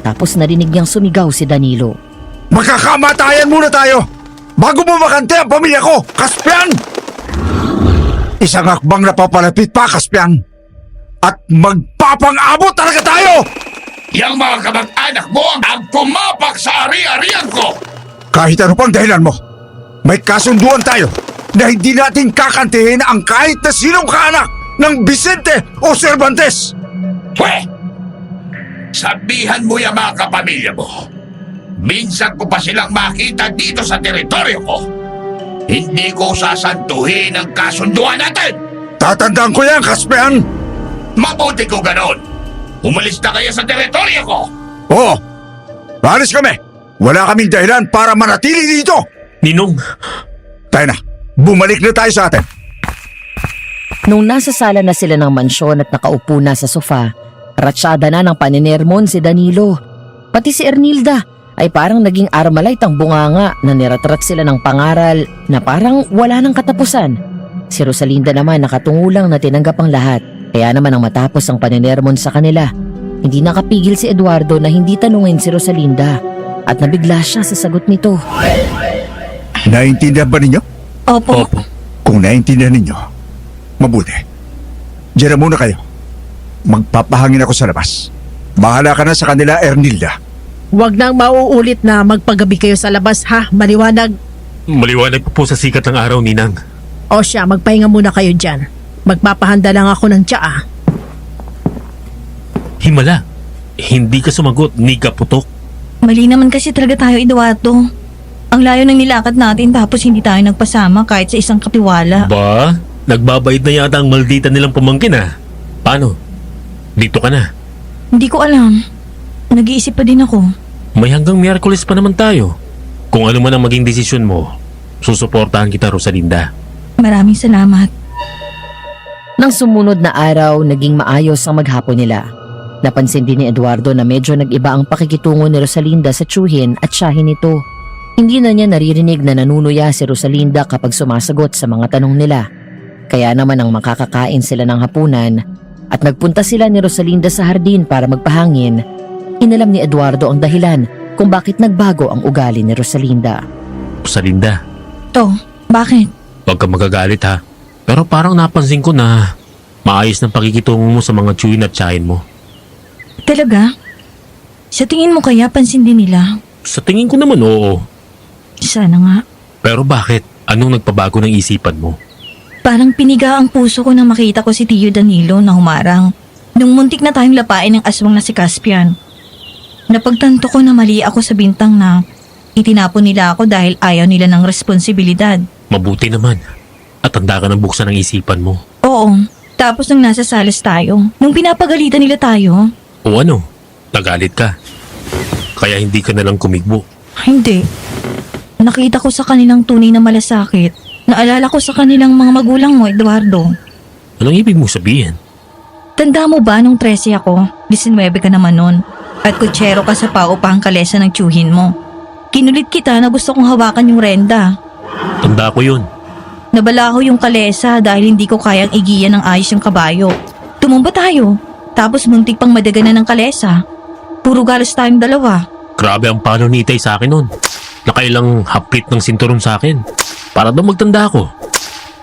Tapos narinig niyang sumigaw si Danilo. Magkakamatayan muna tayo bago mo makante ang pamilya ko, Kaspian! Isang akbang na papalapit pa, Kaspian. At magpapang-abot talaga tayo! Yang mga kamag-anak mo ang pumapak sa ari-arian ko! Kahit ano pang dahilan mo, may kasunduan tayo na hindi natin kakantihin ang kahit na sinong kaanak ng Vicente o Cervantes. Pwe! Sabihan mo yung mga kapamilya mo. Minsan ko pa silang makita dito sa teritoryo ko. Hindi ko sasantuhin ang kasunduan natin! Tatandaan ko yan, Kaspian! Mabuti ko ganon! Umalis na kayo sa teritoryo ko! Oo, alis kami! Wala kaming dahilan para manatili dito! Ninong, Tayo na, bumalik na tayo sa atin. Nung nasa sala na sila ng mansyon at nakaupo na sa sofa, ratsyada na ng paninermon si Danilo. Pati si Ernilda ay parang naging Armalite ang bunganga na niratrat sila ng pangaral na parang wala nang katapusan. Si Rosalinda naman nakatungo lang na tinanggap ang lahat. Kaya naman ang matapos ang paninermon sa kanila, hindi nakapigil si Eduardo na hindi tanungin si Rosalinda at nabigla siya sa sagot nito. Naintindihan ba ninyo? Opo. Kung naintindihan ninyo, mabuti. Diyan na muna kayo. Magpapahangin ako sa labas. Bahala ka na sa kanila, Ernilda. Huwag nang mauulit na magpagabi kayo sa labas ha, maliwanag. maliwanag po sa sikat ng araw, Ninang. O siya, magpahinga muna kayo dyan. Magpapahanda lang ako ng tsaa. Himala, hindi ka sumagot, ni Kaputok. Mali naman kasi talaga tayo, Eduardo. Ang layo ng nilakad natin tapos hindi tayo nagpasama kahit sa isang katiwala. Ba? Nagbabayad na yata ang maldita nilang pamangkin, ha? Paano? Dito ka na. Hindi ko alam. Nag-iisip pa din ako. May hanggang Miyerkules pa naman tayo. Kung ano man ang maging desisyon mo, susuportahan kita, Rosalinda. Maraming salamat. Nang sumunod na araw, naging maayos ang maghapon nila. Napansin din ni Eduardo na medyo nag-iba ang pakikitungo ni Rosalinda sa tsuhin at siyahin nito. Hindi na niya naririnig na nanunuya si Rosalinda kapag sumasagot sa mga tanong nila. Kaya naman ang makakakain sila ng hapunan at nagpunta sila ni Rosalinda sa hardin para magpahangin, inalam ni Eduardo ang dahilan kung bakit nagbago ang ugali ni Rosalinda. Rosalinda, To, bakit? huwag ka magagalit, ha? Pero parang napansin ko na maayos ng pakikitungo mo sa mga tsuhin at tsahin mo. Talaga? Sa tingin mo kaya pansin din nila? Sa tingin ko naman oo. Sana nga. Pero bakit? Anong nagpabago ng isipan mo? Parang piniga ang puso ko nang makita ko si Tio Danilo na humarang nung muntik na tayong lapain ng aswang na si Caspian. Napagtanto ko na mali ako sa bintang na itinapon nila ako dahil ayaw nila ng responsibilidad. Mabuti naman. At handa ka ng buksan ng isipan mo. Oo, tapos nung nasa salas tayo, nung pinapagalitan nila tayo, O ano? Nagalit ka. Kaya hindi ka nalang kumigbo. hindi. Nakita ko sa kanilang tunay na malasakit. Naalala ko sa kanilang mga magulang mo, Eduardo. Anong ibig mo sabihin? Tanda mo ba nung 13 ako, 19 ka naman nun, at kutsero ka sa paupang kalesa ng tiyuhin mo? Kinulit kita na gusto kong hawakan yung renda. Tanda ko yun. Nabalaho yung kalesa dahil hindi ko kayang igiyan ng ayos yung kabayo. Tumumba tayo, tapos muntik pang madaganan ng kalesa. Puro galos tayong dalawa. Grabe ang palo ni Itay sa akin nun. Nakailang hapit ng sinturon sa akin. Para daw magtanda ako.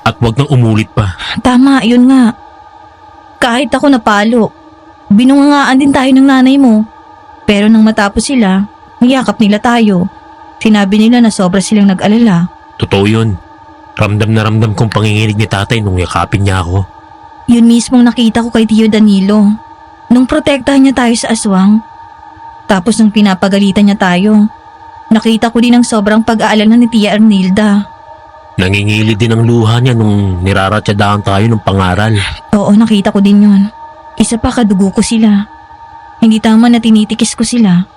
At wag nang umulit pa. Tama, yun nga. Kahit ako napalo, binungangaan din tayo ng nanay mo. Pero nang matapos sila, niyakap nila tayo. Sinabi nila na sobra silang nag-alala. Totoo yun. Ramdam na ramdam kong panginginig ni tatay nung yakapin niya ako. Yun mismong nakita ko kay Tio Danilo. Nung protektahan niya tayo sa aswang. Tapos nung pinapagalitan niya tayo, nakita ko din ang sobrang pag-aalala ni Tia Ernilda. Nangingilid din ang luha niya nung niraratyadahan tayo ng pangaral. Oo, nakita ko din yun. Isa pa, kadugo ko sila. Hindi tama na tinitikis ko sila.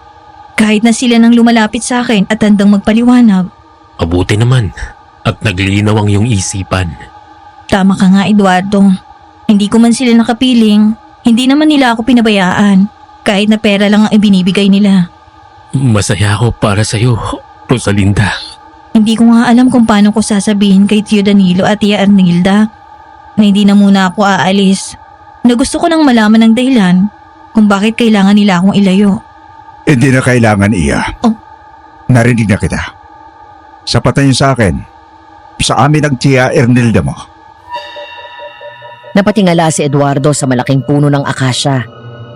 Kahit na sila nang lumalapit sa akin at handang magpaliwanag. Mabuti naman. At naglinaw ang iyong isipan. Tama ka nga, Eduardo. Hindi ko man sila nakapiling. Hindi naman nila ako pinabayaan. Kahit na pera lang ang ibinibigay nila. Masaya ako para sa'yo, Rosalinda. Hindi ko nga alam kung paano ko sasabihin kay Tio Danilo at Tia Ernilda na hindi na muna ako aalis. Na gusto ko nang malaman ng dahilan kung bakit kailangan nila akong ilayo. Hindi na kailangan, Iya. Oh. Narinig na kita. Sapat na yun sa akin. Sa amin ang Tia Ernilda mo. Napatingala si Eduardo sa malaking puno ng akasya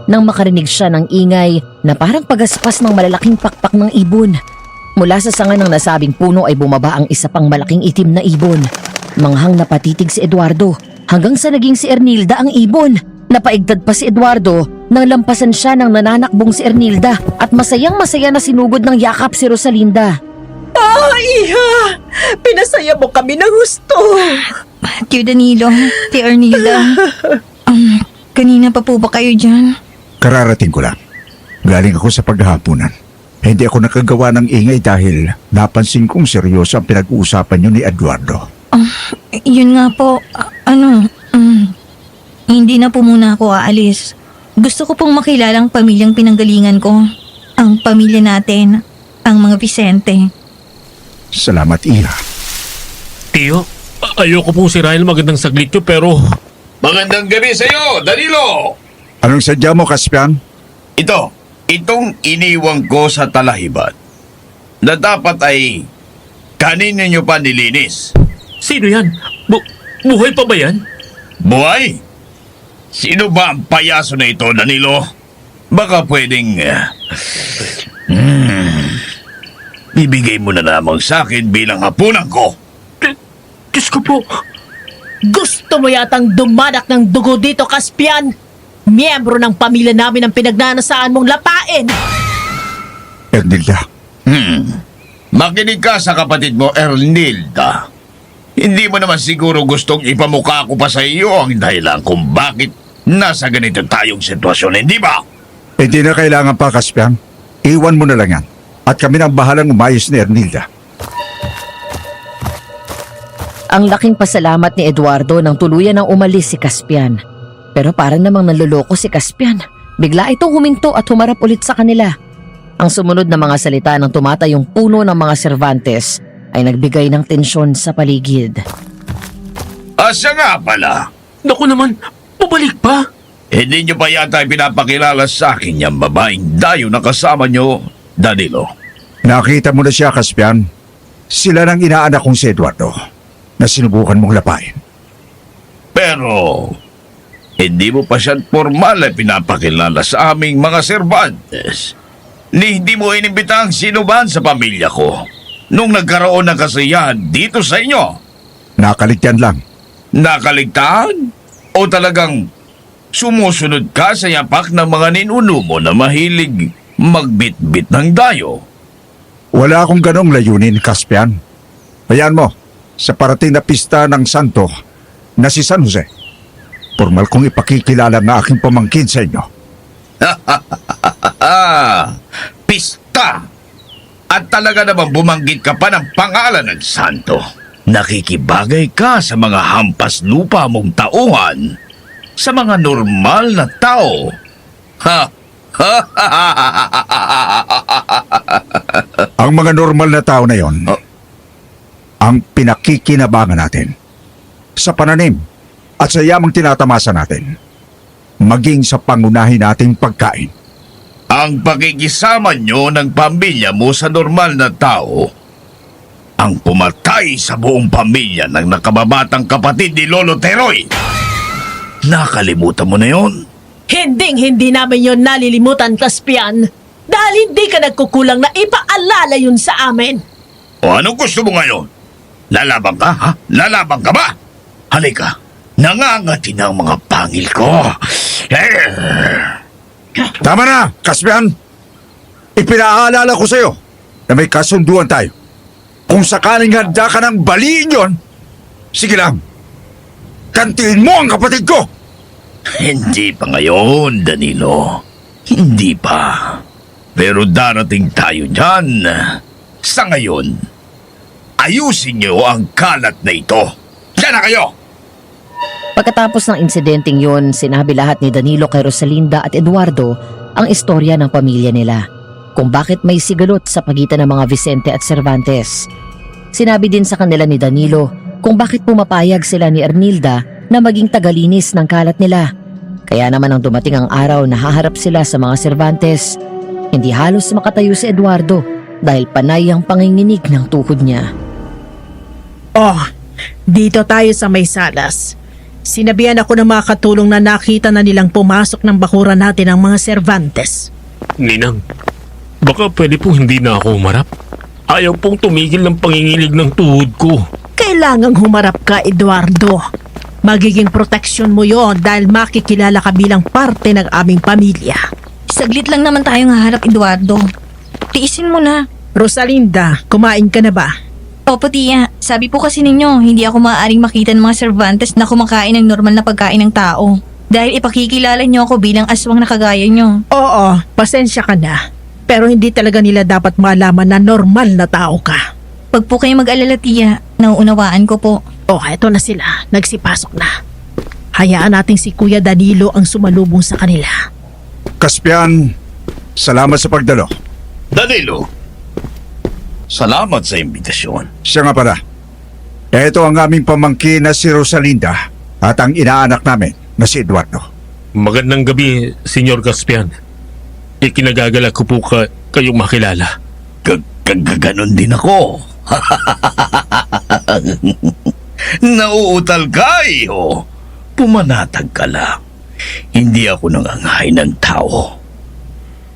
nang makarinig siya ng ingay na parang pagaspas ng malalaking pakpak ng ibon. Mula sa sanga ng nasabing puno ay bumaba ang isa pang malaking itim na ibon. Manghang napatitig si Eduardo hanggang sa naging si Ernilda ang ibon. Napaigtad pa si Eduardo nang lampasan siya ng nananakbong si Ernilda at masayang-masaya na sinugod ng yakap si Rosalinda. Iha! Pinasaya mo kami ng gusto. Tio Danilo, Tia Ernilda. Kanina pa po ba kayo dyan? Kararating ko lang. Galing ako sa paghahaponan. Hindi ako nakagawa ng ingay dahil napansin kong seryoso ang pinag-uusapan niyo ni Eduardo. Yun nga po, hindi na po muna ako aalis. Gusto ko pong makilalang pamilyang pinanggalingan ko. Ang pamilya natin, ang mga Vicente. Salamat, Iya. Tiyo, ayoko pong sirahin ang magandang saglit nyo pero... Magandang gabi sa'yo, Danilo! Anong sadya mo, Caspian? Itong iniwang ko sa talahiban na dapat ay kanina nyo pa nilinis. Sino yan? Buhay pa ba yan? Buhay? Sino ba ang payaso na ito, Danilo? Baka pwedeng... bibigay mo na lamang sa akin bilang hapunan ko. Diyos ko po. Gusto mo yatang dumanak ng dugo dito, Caspian? Miyembro ng pamilya namin ang pinagnanasaan mong lapain. Ernilda. Makinig ka sa kapatid mo, Ernilda. Hindi mo naman siguro gustong ipamukha ko pa sa iyo ang dahilan kung bakit nasa ganito tayong sitwasyon, hindi ba? Hindi na kailangan pa, Caspian. Iwan mo na lang yan. At kami nang bahalang umayos ni Ernilda. Ang laking pasalamat ni Eduardo nang tuluyan ng umalis si Caspian. Pero parang namang naluloko si Caspian. Bigla itong huminto at humarap ulit sa kanila. Ang sumunod na mga salita ng tumatayong puno ng mga Cervantes ay nagbigay ng tensyon sa paligid. Asa nga pala? Naku naman, pabalik pa. Hindi nyo pa yata pinapakilala sa akin yung babaeng dayo na kasama nyo, Danilo. Nakita mo na siya, Caspian. Sila nang inaanak kong si Eduardo na sinubukan mong lapain. Pero, hindi mo pa siya formal na pinapakilala sa aming mga Cervantes. ni hindi mo inimbita ang sino man sa pamilya ko nung nagkaroon ng kasiyahan dito sa inyo? Nakaligtan lang. Nakaligtaan? O talagang sumusunod ka sa yapak ng mga ninuno mo na mahilig magbitbit ng dayo? Wala akong ganong layunin, Caspian. Hayaan mo, sa parating na pista ng santo na si San Jose, formal kong ipakikilala ng aking pamangkin sa inyo. Pista! At talaga namang bumanggit ka pa ng pangalan ng santo. Nakikibagay ka sa mga hampas lupa mong tauhan, sa mga normal na tao. Ang mga normal na tao na yon, ang pinakikinabangan natin sa pananim at sa yamang tinatamasa natin, maging sa pangunahin nating pagkain. Ang pakikisama nyo ng pamilya mo sa normal na tao, ang pumatay sa buong pamilya ng nakababatang kapatid ni Lolo Teroy. Nakalimutan mo na yon? Hinding-hindi namin yon nalilimutan, Caspian. Dahil hindi ka nagkukulang na ipaalala yun sa amin. O anong gusto mo ngayon? Lalabang ka, ha? Lalabang ka ba? Halika, nangangati na ang mga pangil ko. Tama na, Caspian! Ipinaalala ko sa iyo na may kasunduan tayo. Kung sakaling handa ka ng baliin yon, sige lang, kantiin mo ang kapatid ko! Hindi pa ngayon, Danilo. Hindi pa. Pero darating tayo dyan. Sa ngayon, ayusin niyo ang kalat na ito. Diyan na kayo! Pagkatapos ng insidenteng yun, sinabi lahat ni Danilo kay Rosalinda at Eduardo ang istorya ng pamilya nila, kung bakit may sigalot sa pagitan ng mga Vicente at Cervantes. Sinabi din sa kanila ni Danilo kung bakit pumapayag sila ni Ernilda na maging tagalinis ng kalat nila. Kaya naman nang dumating ang araw na haharap sila sa mga Cervantes, hindi halos makatayo si Eduardo dahil panay ang panginginig ng tuhod niya. Oh, dito tayo sa may salas. Sinabihan ako ng mga katulong na nakita na nilang pumasok ng bakuran natin ang mga Cervantes. Ninang, baka pwede po hindi na ako umarap. Ayaw pong tumigil ng panginginig ng tuhod ko. Kailangang humarap ka, Eduardo. Magiging proteksyon mo yon dahil makikilala ka bilang parte ng aming pamilya. Saglit lang naman tayong haharap, Eduardo. Tiisin mo na. Rosalinda, kumain ka na ba? Opo, tiya. Sabi po kasi ninyo, hindi ako maaaring makita ng mga Cervantes na kumakain ng normal na pagkain ng tao. Dahil ipakikilala nyo ako bilang aswang na kagaya nyo. Oo, pasensya ka na. Pero hindi talaga nila dapat malaman na normal na tao ka. Pag po kayo mag-alala, tiya, nauunawaan ko po. Oh, eto na sila. Nagsipasok na. Hayaan nating si Kuya Danilo ang sumalubong sa kanila. Caspian, salamat sa pagdalo. Danilo, salamat sa imbitasyon. Siya nga pala. Ito ang aming pamangkin na si Rosalinda at ang inaanak namin na si Eduardo. Magandang gabi, Senyor Caspian. Ikinagagala ko po kayong makilala. Ganon din ako. Nauutal ka, iho. Pumanatag ka lang. Hindi ako nangangahay ng tao.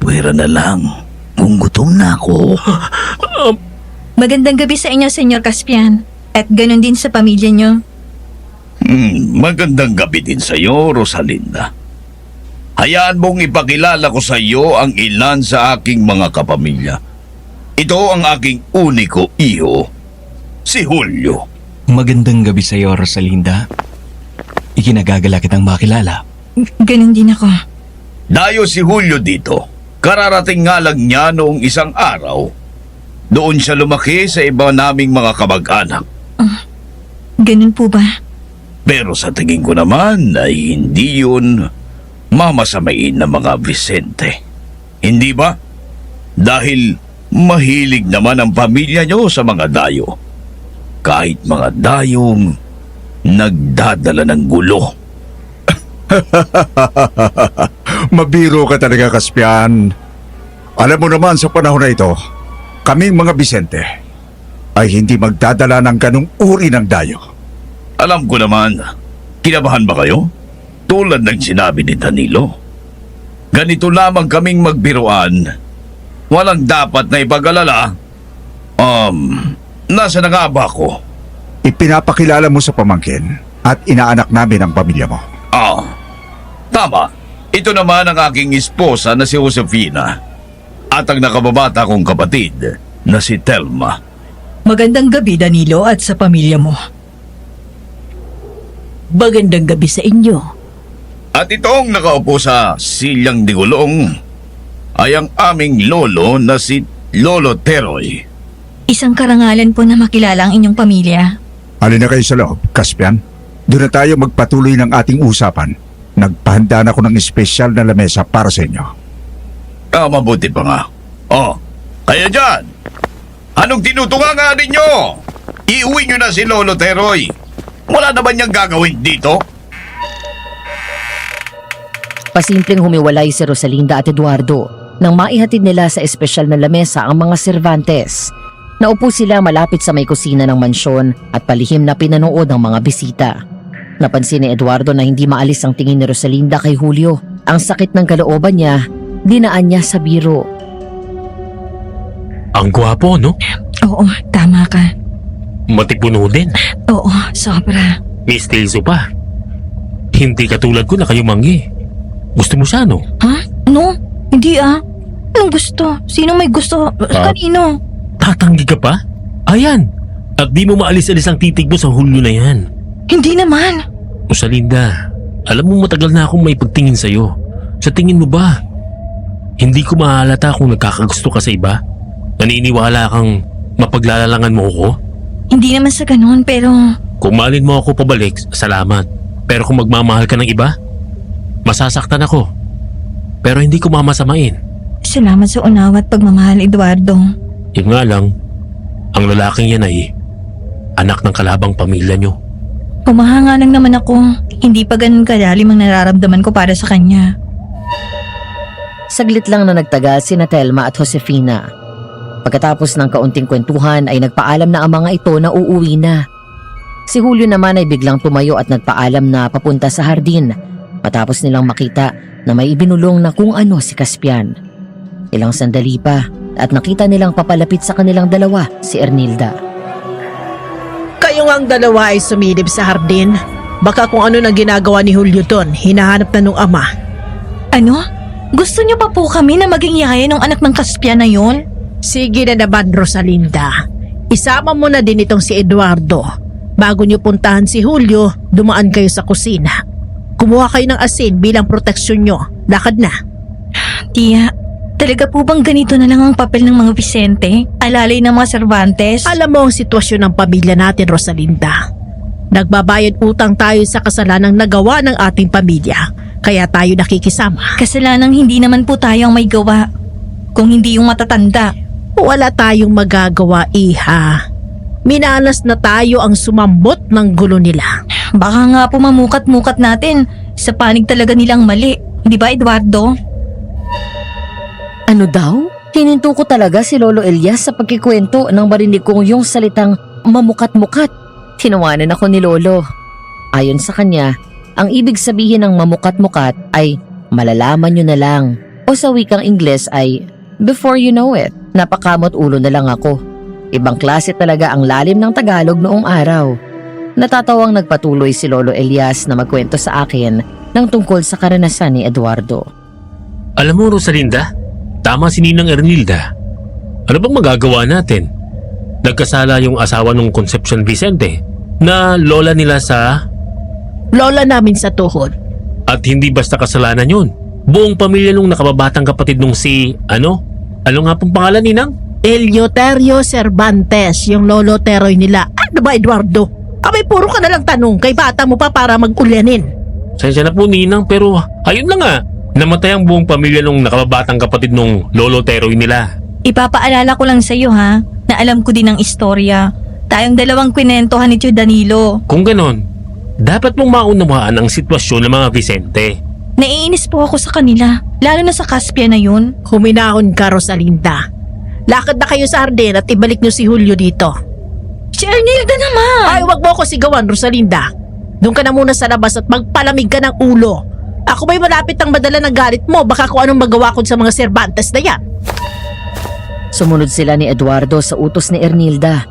Pwera na lang kung gutom na ako. Magandang gabi sa inyo, Senyor Caspian. At ganun din sa pamilya nyo. Magandang gabi din sa iyo, Rosalinda. Hayaan mong ipakilala ko sa iyo ang ilan sa aking mga kapamilya. Ito ang aking uniko iho, si Julio. Magandang gabi sa iyo, Rosalinda. Ikinagagala kitang makilala. Ganun din ako. Dayo si Julio dito. Kararating nga lang niya noong isang araw. Doon siya lumaki sa iba naming mga kamag-anak. Ganun po ba? Pero sa tingin ko naman ay hindi yun mamasamain ng mga Vicente. Hindi ba? Dahil mahilig naman ang pamilya nyo sa mga dayo. Kahit mga dayong nagdadala ng gulo. Mabiro ka talaga, Caspian. Alam mo naman sa panahon na ito, kaming mga Vicente ay hindi magdadala ng ganong uri ng dayo. Alam ko naman, kinabahan ba kayo? Tulad ng sinabi ni Danilo. Ganito lamang kaming magbiruan walang dapat na ipag-alala. Nasa na nga ba ako? Ipinapakilala mo sa pamangkin at inaanak namin ang pamilya mo. Tama. Ito naman ang aking esposa na si Josefina at ang nakababata kong kapatid na si Telma. Magandang gabi, Danilo, at sa pamilya mo. Magandang gabi sa inyo. At itong nakaupo sa silyang digulong ay ang aming lolo na si Lolo Teroy. Isang karangalan po na makilala ang inyong pamilya. Halina kayo sa loob, Caspian. Doon na tayo magpatuloy ng ating usapan. Nagpahanda na ako ng espesyal na lamesa para sa inyo. Mabuti pa nga. Kaya dyan, anong tinutunga nga ninyo? Iuwi nyo na si Lolo Teroy. Wala naman niyang gagawin dito. Pasimpleng humiwalay si Rosalinda at Eduardo nang maihatid nila sa espesyal na lamesa ang mga Cervantes. Naupo sila malapit sa may kusina ng mansyon at palihim na pinanood ng mga bisita. Napansin ni Eduardo na hindi maalis ang tingin ni Rosalinda kay Julio. Ang sakit ng kalooban niya, dinaan niya sa biro. Ang gwapo, no? Oo, tama ka. Matipuno din. Oo, sobra. Mistizo pa. Hindi katulad ko na kayo manggi. Gusto mo siya, no? Ha? No? Hindi ah. Anong gusto? Sino may gusto? Kanino? Tatanggi ka pa? Ayan. At di mo maalis-alis ang titig mo sa Julio na yan. Hindi naman. Rosalinda, alam mo matagal na akong may pagtingin sa'yo. Sa tingin mo ba, hindi ko mahalata kung nagkakagusto ka sa iba? Naniniwala kang mapaglalalangan mo ako? Hindi naman sa ganun, pero... Kung mahalin mo ako pabalik, salamat. Pero kung magmamahal ka ng iba, masasaktan ako. Pero hindi ko mamasamain. Salamat sa unawa at pagmamahal, Eduardo. Yun nga lang, ang lalaking yan ay anak ng kalabang pamilya nyo. Humahanga lang naman ako. Hindi pa ganun kalalim ang nararamdaman ko para sa kanya. Saglit lang na nagtagal sina Telma at Josefina. Pagkatapos ng kaunting kwentuhan ay nagpaalam na ang mga ito na uuwi na. Si Julio naman ay biglang tumayo at nagpaalam na papunta sa hardin matapos nilang makita na may ibinulong na kung ano si Caspian. Ilang sandali pa at nakita nilang papalapit sa kanilang dalawa si Ernilda. Kayo nga ang dalawa ay sumilip sa hardin. Baka kung ano nang ginagawa ni Julio doon, hinahanap na nung ama. Ano? Gusto niyo pa po kami na maging yaya ng anak ng Caspian na yun? Sige na naman, Rosalinda. Isama mo na din itong si Eduardo. Bago niyo puntahan si Julio, dumaan kayo sa kusina. Kumuha kayo ng asin bilang proteksyon niyo. Lakad na. Tia, talaga po bang ganito na lang ang papel ng mga Vicente? Alalay ng mga Cervantes? Alam mo ang sitwasyon ng pamilya natin, Rosalinda. Nagbabayad utang tayo sa kasalanang nagawa ng ating pamilya. Kaya tayo nakikisama. Kasalanang hindi naman po tayo ang may gawa. Kung hindi yung matatanda. Wala tayong magagawa, iha. Minalas na tayo ang sumambot ng gulo nila. Baka nga po mamukat-mukat natin sa panig talaga nilang mali. Di ba, Eduardo? Ano daw? Hininto ko talaga si Lolo Elias sa pagkikwento nang marinig kong yung salitang mamukat-mukat. Tinawanan ako ni Lolo. Ayon sa kanya, ang ibig sabihin ng mamukat-mukat ay malalaman nyo na lang. O sa wikang Ingles ay before you know it. Napakamot ulo na lang ako. Ibang klase talaga ang lalim ng Tagalog noong araw. Natatawang nagpatuloy si Lolo Elias na magkwento sa akin ng tungkol sa karanasan ni Eduardo. Alam mo, Rosalinda, tama si Ninang Ernilda. Ano bang magagawa natin? Nagkasala yung asawa ng Concepcion Vicente na lola nila sa... Lola namin sa tuhod. At hindi basta kasalanan yun. Buong pamilya nung nakababatang kapatid nung si... Ano nga pong pangalan, Ninang? Eleuterio Cervantes, yung lolo Teroy nila. Ano ba, Eduardo? Abay, puro ka na lang tanong kay bata mo pa para mag-ulyanin. Sensya na po, Ninang, pero ayun lang nga. Namatay ang buong pamilya nung nakababatang kapatid nung Lolo Teroy nila. Ipapaalala ko lang sa iyo ha, na alam ko din ang istorya. Tayong dalawang kwinentohan ni Tio Danilo. Kung ganon, dapat mong maunawaan ang sitwasyon ng mga Vicente. Naiinis po ako sa kanila, lalo na sa Caspian na yun. Huminahon ka, Rosalinda. Lakad na kayo sa hardin at ibalik niyo si Julio dito. Si Ernilda naman! Ay, wag mo ako sigawan, Rosalinda. Doon ka na muna sa labas at magpalamig ka ng ulo. Ako ba'y malapit ang madala ng galit mo? Baka kung anong magawa ko sa mga Cervantes na yan. Sumunod sila ni Eduardo sa utos ni Ernilda.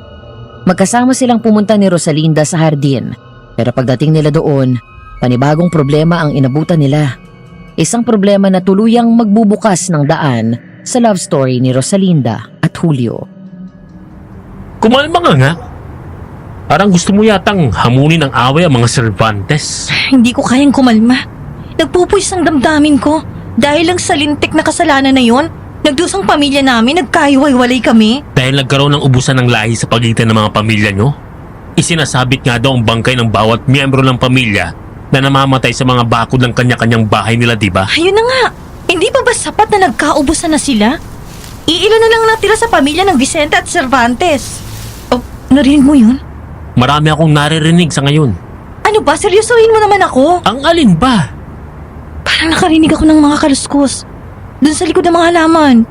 Magkasama silang pumunta ni Rosalinda sa hardin. Pero pagdating nila doon, panibagong problema ang inabutan nila. Isang problema na tuluyang magbubukas ng daan sa love story ni Rosalinda at Julio. Kumalma nga. Parang gusto mo yatang hamunin ng away ang mga Cervantes. Hindi ko kayang kumalma. Nagpupuwis ang damdamin ko. Dahil lang sa lintik na kasalanan na yon, nagdusang pamilya namin, nagkahiwa-hiwalay kami. Dahil nagkaroon ng ubusan ng lahi sa pagitan ng mga pamilya nyo, isinasabit nga daw ang bangkay ng bawat miyembro ng pamilya na namamatay sa mga bakod ng kanya-kanyang bahay nila, di ba? Ayun na nga. Hindi pa ba sapat na nagkaubusan na sila? Iilan na lang natira sa pamilya ng Vicente at Cervantes. Oh, narinig mo yun? Marami akong naririnig sa ngayon. Ano ba? Seryosohin mo naman ako. Ang alin ba? Parang nakarinig ako ng mga kaluskos. Doon sa likod ng mga halaman.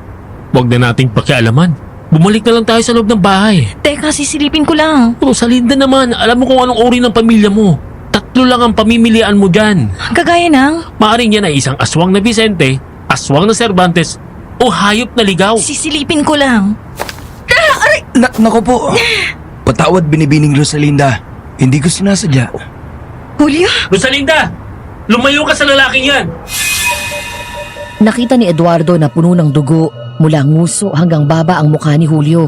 Huwag na nating pakialaman. Bumalik na lang tayo sa loob ng bahay. Teka, sisilipin ko lang. Rosalinda naman, alam mo kung anong uri ng pamilya mo. 3 lang ang pamimilian mo dyan. Kagaya ng... Maaring yan ay isang aswang na Vicente, aswang na Cervantes, o hayop na ligaw. Sisilipin ko lang. Nako po. Patawad binibining Rosalinda. Hindi ko sinasadya. Julio? Rosalinda! Lumayo ka sa lalaking yan! Nakita ni Eduardo na puno ng dugo mula nguso hanggang baba ang mukha ni Julio.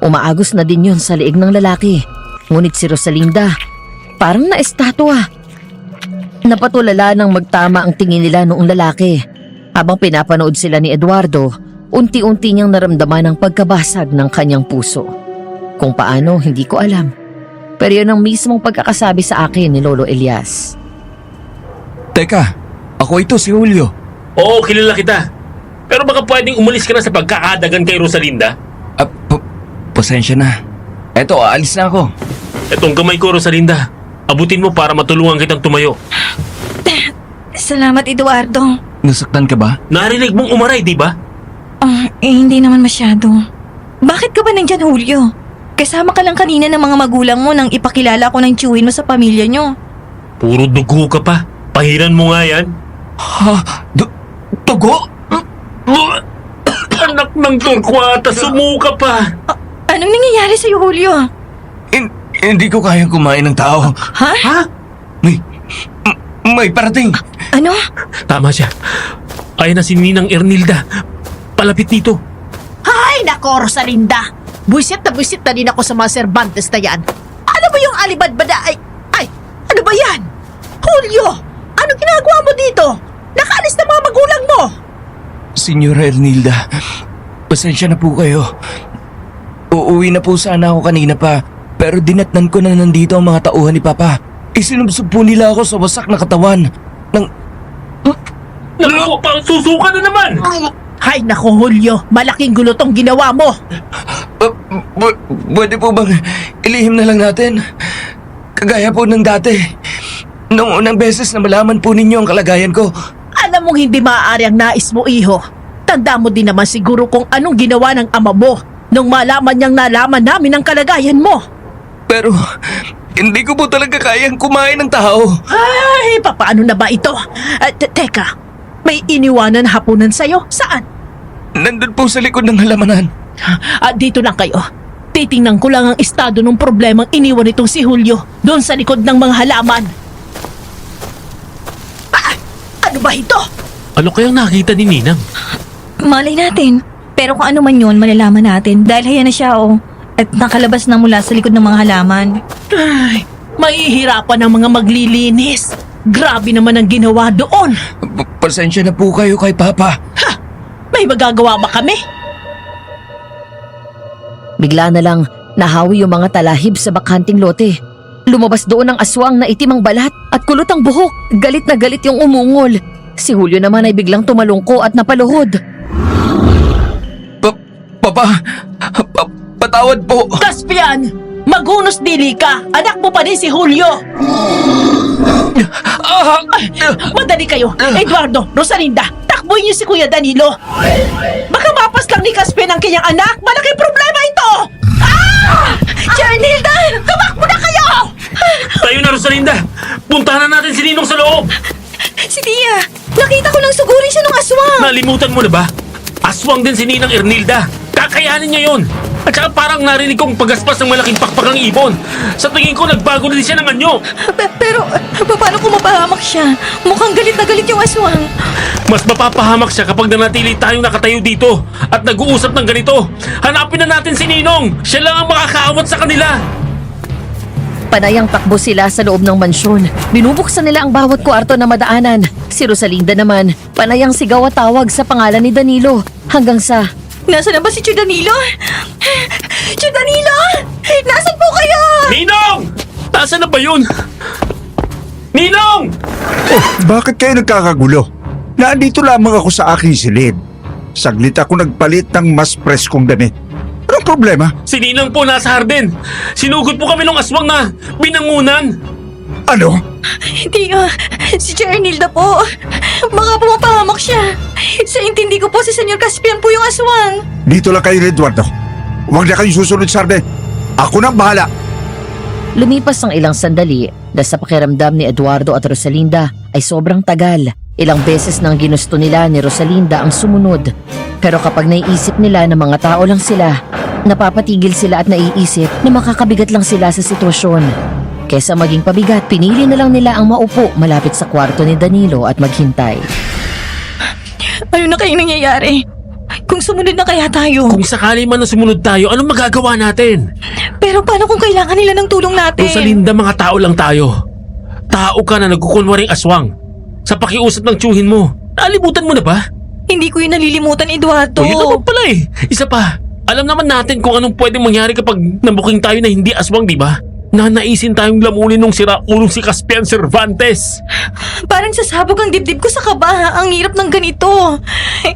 Umaagos na din yun sa liig ng lalaki. Ngunit si Rosalinda, parang na-estatwa. Napatulala nang magtama ang tingin nila noong lalaki. Habang pinapanood sila ni Eduardo, unti-unti niyang naramdaman ang pagkabasag ng kanyang puso. Kung paano, hindi ko alam. Pero yun ang mismong pagkakasabi sa akin ni Lolo Elias. Teka, ako ito si Julio. Oo, kilala kita. Pero baka pwedeng umalis ka na sa pagkakadagan kay Rosalinda. Pasensya na. Eto, aalis na ako. Etong kamay ko, Rosalinda. Abutin mo para matulungan kitang tumayo. Salamat, Eduardo. Nasaktan ka ba? Narinig mong umaray, di ba? Hindi naman masyado. Bakit ka ba nandyan, Julio? Kasama ka lang kanina ng mga magulang mo nang ipakilala ko ng tiyuhin mo sa pamilya nyo. Puro dugo ka pa. Pahiran mo nga yan. Ha? Dugo? Anak ng turkwata, sumuka pa. Anong nangyayari sa'yo, Julio? Hindi ko kayang kumain ng tao. Ha? Ha? May parating. Ano? Tama siya. Ay na si Ninang Ernilda. Palapit dito. Ay, nako, Rosalinda. Buisit na din ako sa mga Cervantes na yan. Ano ba yung alibadbada? Ay, ano ba yan? Julio, ano ginagawa mo dito? Nakaalis na mga magulang mo. Senyora Ernilda, pasensya na po kayo. Uuwi na po sana ako kanina pa, pero dinatnan ko na nandito ang mga tauhan ni Papa. Isinubsob po nila ako sa wasak na katawan. Naku, susuka na naman! Ay, nako, Julio. Malaking gulo tong ginawa mo. Pwede po bang ilihim na lang natin? Kagaya po ng dati. Noong unang beses na malaman po ninyo ang kalagayan ko. Alam mong hindi maaari ang nais mo, iho. Tanda mo din naman siguro kung anong ginawa ng ama mo nung malaman niyang nalaman namin ang kalagayan mo. Pero hindi ko po talaga kayang kumain ng tao. Ay, paano na ba ito? Teka, may iniwanan hapunan sa'yo? Saan? Nandun po sa likod ng halamanan. Dito lang kayo. Titingnan ko lang ang estado ng problemang iniwan nitong si Julio doon sa likod ng mga halaman. Ano ba ito? Ano kayang nakita ni Ninang? Malay natin. Pero kung ano man yun, malalaman natin. Dahil haya na siya, at nakalabas na mula sa likod ng mga halaman. Ay, mahihirapan ang mga maglilinis. Grabe naman ang ginawa doon. Pasensya na po kayo kay Papa. Ha! May magagawa ba kami? Bigla na lang nahawi yung mga talahib sa bakanting lote. Lumabas doon ang aswang na itim ang balat at kulot ang buhok. Galit na galit yung umungol. Si Julio naman ay biglang tumalungko at napaluhod. Papa, patawad po. Caspian! Magunos dili ka! Anak mo pa din si Julio! Ay, madali kayo! Eduardo, Rosalinda, takbuhin niyo si Kuya Danilo! Baka mapas lang ni Caspian ang kanyang anak! Malaking problema ito! Ernilda! Tumakbo na kayo! Tayo na, Rosalinda! Puntahan na natin si Ninong sa loob! Si Tia! Nakita ko lang sugurin siya ng aswang! Nalimutan mo na ba? Aswang din si Ninang Ernilda. Kakayanin niya yon. At saka parang narinig kong pagaspas ng malaking pakpakang ibon. Sa tingin ko, nagbago na din siya ng anyo. Pero, paano kung mapahamak siya? Mukhang galit na galit yung aswang. Mas mapapahamak siya kapag nanatili tayong nakatayo dito at nag-uusap ng ganito. Hanapin na natin si Ninong. Siya lang ang makakaawat sa kanila. Panayang takbo sila sa loob ng mansyon. Binubuksan nila ang bawat kwarto na madaanan. Si Rosalinda naman, panayang sigaw at tawag sa pangalan ni Danilo. Hanggang sa... Nasaan na ba si Tio Danilo? Tio Danilo! Nasaan po kayo? Ninong! Nasaan na ba yun? Ninong! Oh, bakit kayo nagkakagulo? Nandito lamang ako sa aking silid. Saglit ako nagpalit ng mas preskong damit. Anong problema? Si Ninang po nasa hardin. Sinugod po kami ng aswang na binangunan. Ano? Tio, si Tio Ernilda po. Baka po mapahamak siya. Sa intindi ko po si Senyor Caspian po yung aswang. Dito lang kayo, Eduardo. Huwag na kayo susunod sa hardin. Ako nang bahala. Lumipas ang ilang sandali na sa pakiramdam ni Eduardo at Rosalinda ay sobrang tagal. Ilang beses nang ginusto nila ni Rosalinda ang sumunod. Pero kapag naiisip nila na mga tao lang sila, napapatigil sila at naiisip na makakabigat lang sila sa sitwasyon. Kesa maging pabigat, pinili na lang nila ang maupo malapit sa kwarto ni Danilo at maghintay. Ano na kayong nangyayari? Kung sumunod na kaya tayo? Kung sakali man na sumunod tayo, anong magagawa natin? Pero paano kung kailangan nila ng tulong natin? Rosalinda, mga tao lang tayo. Tao ka na nagkukunwaring aswang. Sa pakiusap ng tiyuhin mo, naalimutan mo na ba? Hindi ko yun nalilimutan, Eduardo. O yun naman pala eh. Isa pa, alam naman natin kung anong pwedeng mangyari kapag nabuking tayo na hindi aswang, di ba? Nanaisin tayong lamunin nung sira-ulong si Caspian Cervantes. Parang sasabog ang dibdib ko sa kaba. Ang hirap ng ganito.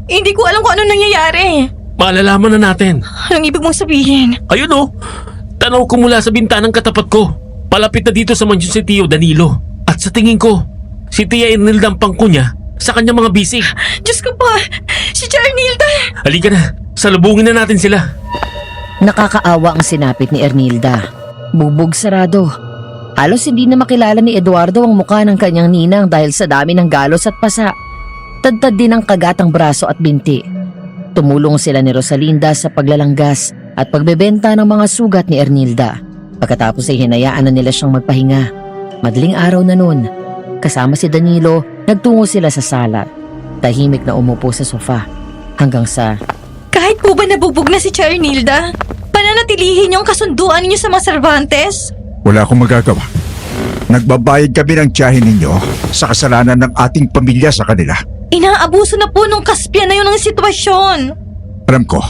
Hindi ko alam kung anong nangyayari. Malalaman na natin. Anong ibig mong sabihin? Ayun oh, tanaw ko mula sa bintanang katapat ko. Palapit na dito sa mansyon si Tio Danilo. At sa tingin ko, si Tia Ernilda ang pangko niya sa kanyang mga bisig. Diyos ko po, si Tia Ernilda. Halika na, salubungin na natin sila. Nakakaawa ang sinapit ni Ernilda. Bubog sarado. Halos hindi na makilala ni Eduardo ang mukha ng kanyang ninang dahil sa dami ng galos at pasa. Tadtad din ang kagatang braso at binti. Tumulong sila ni Rosalinda sa paglalanggas at pagbebenta ng mga sugat ni Ernilda. Pagkatapos ay hinayaan na nila siyang magpahinga. Madaling araw na noon. Kasama si Danilo, nagtungo sila sa sala. Tahimik na umupo sa sofa. Hanggang sa... Kahit po ba nabubog na si Tia Ernilda? Pananatilihin yung kasunduan niyo sa mga Cervantes? Wala akong magagawa. Nagbabayad kami ng tiyahin ninyo sa kasalanan ng ating pamilya sa kanila. Inaabuso na po nung Caspian na yun ang sitwasyon. Alam ko,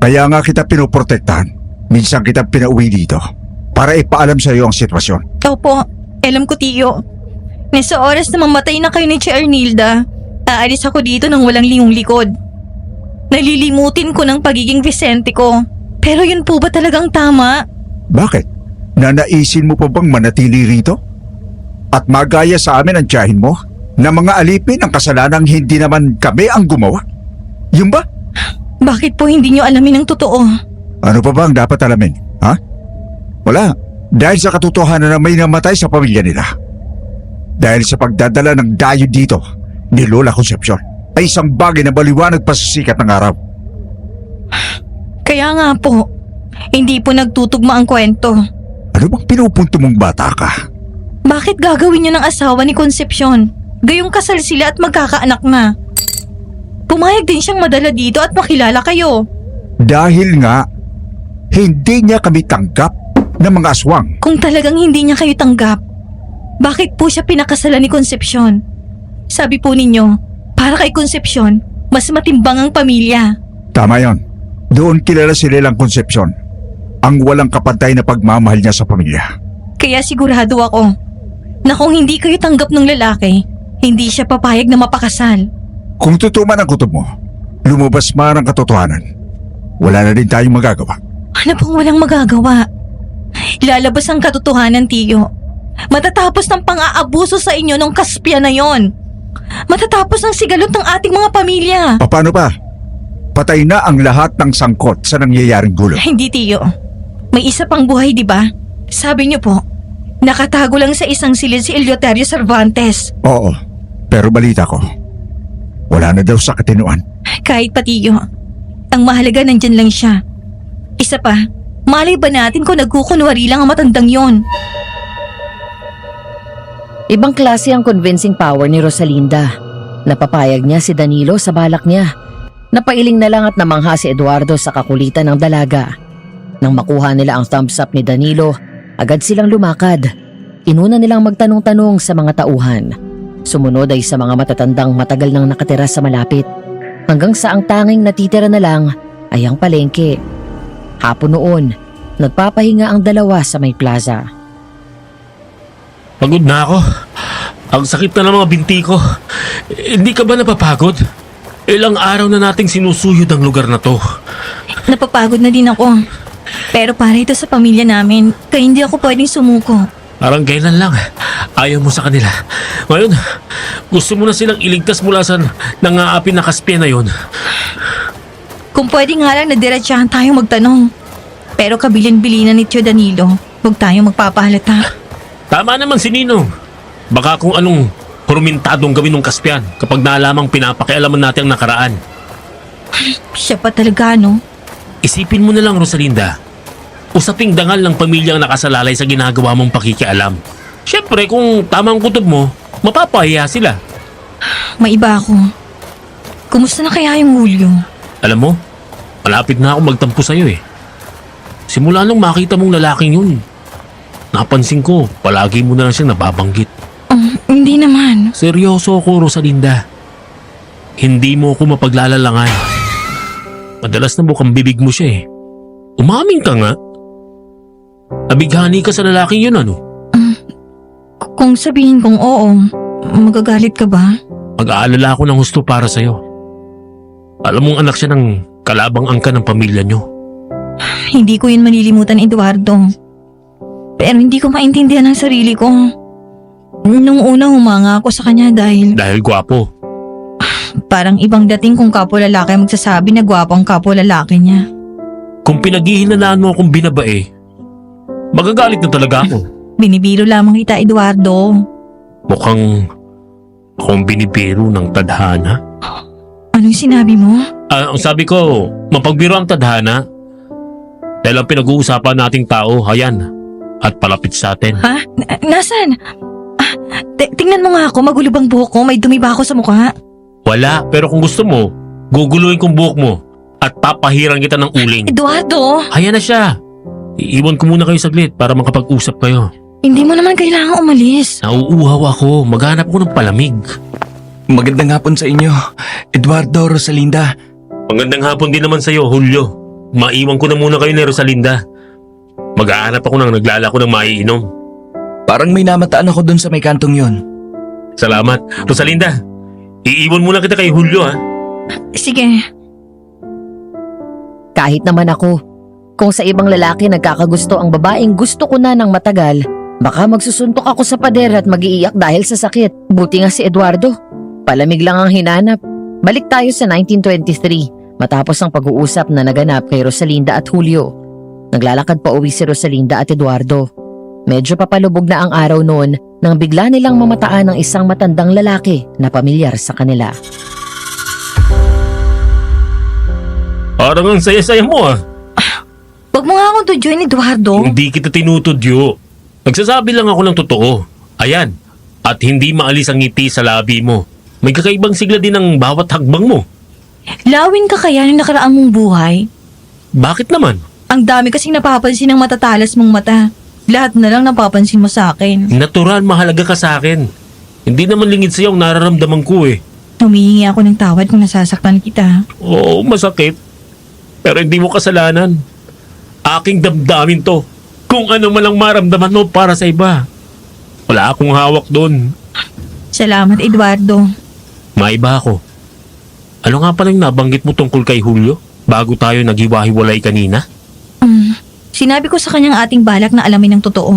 kaya nga kita pinoprotektahan. Minsan kita pinauwi dito para ipaalam sa iyo ang sitwasyon. Opo, alam ko, Tiyo. Nasa oras na mamatay na kayo ni Tia Ernilda, aalis ako dito ng walang lingong likod. Nalilimutin ko ng pagiging Vicente ko. Pero yun po ba talagang tama? Bakit? Nanaisin mo pa bang manatili rito? At magaya sa amin ang tiyahin mo na mga alipin ang kasalanang hindi naman kami ang gumawa? Yun ba? Bakit po hindi niyo alamin ang totoo? Ano pa ba ang dapat alamin? Ha? Wala. Dahil sa katotohanan na may namatay sa pamilya nila. Dahil sa pagdadala ng dayo dito ni Lola Concepcion ay isang bagay na maliwanag pa sa sikat ng araw. Kaya nga po, hindi po nagtutugma ang kwento. Ano bang pinupunto mong bata ka? Bakit gagawin niyo ng asawa ni Concepcion? Gayong kasal sila at magkakaanak na. Pumayag din siyang madala dito at makilala kayo. Dahil nga, hindi niya kami tanggap ng mga aswang. Kung talagang hindi niya kayo tanggap, bakit po siya pinakasalan ni Concepcion? Sabi po ninyo, para kay Concepcion, mas matimbang ang pamilya. Tama yon. Doon kilala si Lelang Concepcion, ang walang kapantay na pagmamahal niya sa pamilya. Kaya sigurado ako na kung hindi kayo tanggap ng lalaki, hindi siya papayag na mapakasal. Kung totoo man ang kutob mo, lumabas man ang katotohanan, wala na din tayong magagawa. Ano pong walang magagawa? Lalabas ang katotohanan, Tiyo. Matatapos ng pang-aabuso sa inyo ng Caspian na yon. Matatapos ang sigalot ng ating mga pamilya. Paano ba? Patay na ang lahat ng sangkot sa nangyayaring gulo. Hindi, Tiyo. May isa pang buhay, di ba? Sabi niyo po, nakatago lang sa isang silid si Eleuterio Cervantes. Oo, pero balita ko, wala na daw sa katinuan. Kahit pa, Tiyo, Ang mahalaga nandyan lang siya. Isa pa, malay ba natin kung nagkukunwari lang ang matandang yon? Ibang klase ang convincing power ni Rosalinda. Napapayag niya si Danilo sa balak niya. Napailing na lang at namangha si Eduardo sa kakulitan ng dalaga. Nang makuha nila ang thumbs up ni Danilo, agad silang lumakad. Inuna nilang magtanong-tanong sa mga tauhan. Sumunod ay sa mga matatandang matagal nang nakatira sa malapit. Hanggang sa ang tanging natitira na lang ay ang palengke. Hapon noon, nagpapahinga ang dalawa sa may plaza. Pagod na ako. Ang sakit na ng mga binti ko. Hindi ka ba napapagod? Ilang araw na nating sinusuyod ang lugar na to. Napapagod na din ako. Pero para ito sa pamilya namin, kaya hindi ako pwedeng sumuko. Parang kailan lang. Ayaw mo sa kanila. Ngayon, gusto mo na silang iligtas mula sa nangaapin na kaspya na yon. Kung pwede nga lang na diretsahan tayong magtanong. Pero kabilin-bilinan ni Tio Danilo, huwag tayong magpapahalata. Tama naman si Ninong. Baka kung anong hurumintadong gawin ng kaspyan kapag naalamang pinapakialaman natin ang nakaraan. Siya pa talaga, no? Isipin mo na lang, Rosalinda. Usaping dangal ng pamilya ang nakasalalay sa ginagawa mong pakikialam. Siyempre, kung tamang kutob mo, mapapahiya sila. May iba ako. Kumusta na kaya yung Julio? Alam mo, malapit na ako magtampo sa'yo eh. Simula nung makita mong lalaking yun, napansin ko, palagi mo na lang siyang nababanggit. Hindi naman. Seryoso ako, Rosalinda. Hindi mo ako mapaglalalangan. Madalas na bukang bibig mo siya eh. Umamin ka nga. Nabighani ka sa lalaking yun, ano? Kung sabihin kong oo, magagalit ka ba? Mag-aalala ako ng husto para sa'yo. Alam mong anak siya ng kalabang angka ng pamilya niyo. Hindi ko yun malilimutan, Eduardo. Pero hindi ko maintindihan ang sarili ko. Nung una humanga ako sa kanya dahil Dahil gwapo. parang ibang dating kung kapwa lalaki ang magsasabi na gwapo ang kapwa lalaki niya. Kung pinaghihinalaan mo akong binabae, magagalit na talaga ako. Binibiro lamang kita, Eduardo. Mukhang akong binibiro ng tadhana. Anong sinabi mo? Ang sabi ko, mapagbiro ang tadhana. Dahil ang pinag-uusapan nating tao, hayan, at palapit sa atin. Ha? Nasaan? Tingnan mo nga ako, magulo bang buhok ko? May dumi ba ako sa mukha? Wala, pero kung gusto mo, guguluhin kong buhok mo at papahirang kita ng uling. Eduardo! Hayan na siya. Iiwan ko muna kayo saglit para makapag-usap kayo. Hindi mo naman kailangan umalis. Nauuhaw ako, maghanap ko ng palamig. Magandang hapon sa inyo, Eduardo, Rosalinda. Magandang hapon din naman sa'yo, Julio. Maiwan ko na muna kayo ni Rosalinda. Mag-aanap ako ng naglalako ng maiinom. Parang may namataan ako dun sa may kantong yon. Salamat. Rosalinda, iiwan muna kita kay Julio ha. Sige. Kahit naman ako, kung sa ibang lalaki nagkakagusto ang babaeng gusto ko na ng matagal, baka magsusuntok ako sa pader at mag-iiyak dahil sa sakit. Buti nga si Eduardo. Palamig lang ang hinanap. Balik tayo sa 1923 matapos ang pag-uusap na naganap kay Rosalinda at Julio. Naglalakad pa uwi si Rosalinda at Eduardo. Medyo papalubog na ang araw noon nang bigla nilang mamataan ng isang matandang lalaki na pamilyar sa kanila. Parang ang saya-saya mo ah. Huwag mo nga akong tudyoin, Eduardo. Hindi kita tinutudyo. Nagsasabi lang ako ng totoo. Ayan. At hindi maalis ang ngiti sa labi mo. May kakaibang sigla din ang bawat hagbang mo. Lawin ka kaya ng nakaraang mong buhay? Bakit naman? Ang dami kasing napapansin ng matatalas mong mata. Lahat na lang napapansin mo sa akin. Natural, mahalaga ka sa akin. Hindi naman lingid sa'yo ang nararamdaman ko eh. Humihingi ako ng tawad kung nasasaktan kita. Oo, masakit. Pero hindi mo kasalanan. Aking damdamin to. Kung ano man ang maramdaman mo para sa iba. Wala akong hawak doon. Salamat, Eduardo. Maiba ako. Ano nga pala yung nabanggit mo tungkol kay Julio? Bago tayo naghiwa-hiwalay kanina? Sinabi ko sa kanyang ating balak na alamin ng totoo.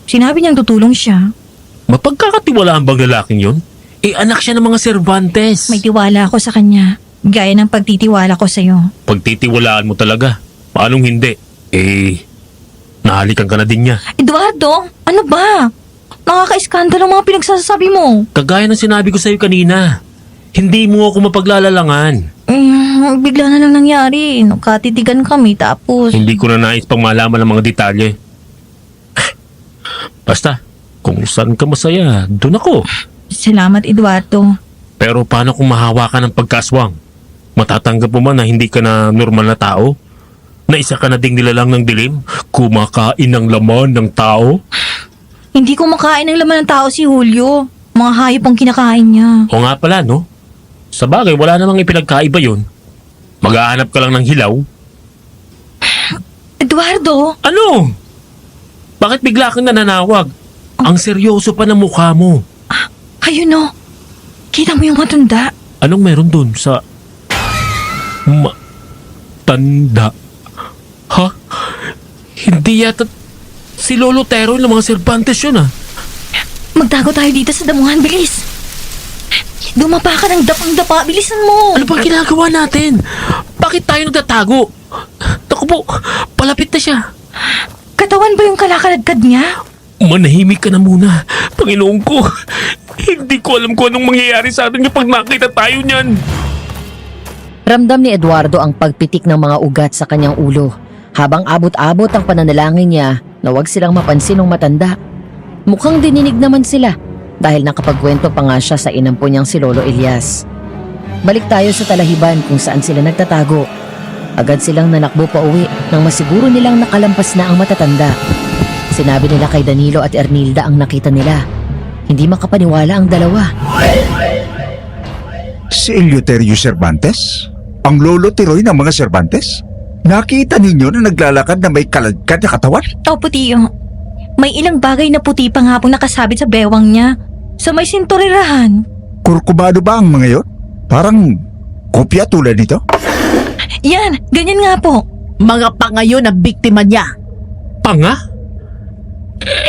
Sinabi niyang tutulong siya. Mapagkakatiwalaan bang lalaking yun? Anak siya ng mga Cervantes. May tiwala ako sa kanya. Gaya ng pagtitiwala ko sa'yo. Pagtitiwalaan mo talaga. Paanong hindi? Nahalikan ka na din niya. Eduardo, ano ba? Nakaka-iskandalo ang mga pinagsasabi mo. Kagaya ng sinabi ko sa'yo kanina. Hindi mo ako mapaglalalangan. Bigla na lang nangyari. Nagkatitigan kami tapos... Hindi ko na nais pang malaman ng mga detalye. Basta, kung saan ka masaya, doon ako. Salamat, Eduardo. Pero paano kung mahawa ka ng pagkaswang? Matatanggap mo man na hindi ka na normal na tao? Na isa ka na ding nilalang ng dilim? Kumakain ng laman ng tao? Hindi ko makain ng laman ng tao si Julio. Mga hayop ang kinakain niya. O nga pala, no? Sa bagay, wala namang ipinagkaiba yun. Maghahanap ka lang ng hilaw. Eduardo! Ano? Bakit bigla kang nananawag? Ang seryoso pa ng mukha mo. Ayun no. Kita mo yung matanda. Anong meron dun sa... tanda? Ha? Hindi yata... Si Lolo Tero ng mga Cervantes yun ah. Magtago tayo dito sa damuhan, bilis. Dumapa ka ng dapang-dapa, bilisan mo. Ano bang ginagawa natin? Bakit tayo nagtatago? Naku po, palapit na siya. Katawan ba yung kalakaladkad niya? Manahimik ka na muna. Panginoon ko, hindi ko alam kung anong mangyayari sa atin kapag nakita tayo niyan. Ramdam ni Eduardo ang pagpitik ng mga ugat sa kanyang ulo. Habang abot-abot ang pananalangin niya na huwag silang mapansin ng matanda. Mukhang dininig naman sila dahil nakapagkwento pa nga siya sa inampo niyang si Lolo Elias. Balik tayo sa talahiban kung saan sila nagtatago. Agad silang nanakbo pa uwi nang masiguro nilang nakalampas na ang matatanda. Sinabi nila kay Danilo at Ernilda ang nakita nila. Hindi makapaniwala ang dalawa. Si Eleuterio Cervantes? Ang lolo tiroy ng mga Cervantes? Nakita ninyo na naglalakad na may kaladkad na katawan? Opo, Tiyo. May ilang bagay na puti pa nga pong nakasabit sa bewang niya. Sa may sinturirahan. Kurkumado ba ang mga yon? Parang kopya tulad nito? Yan, ganyan nga po. Mga pangayon na biktima niya. Panga?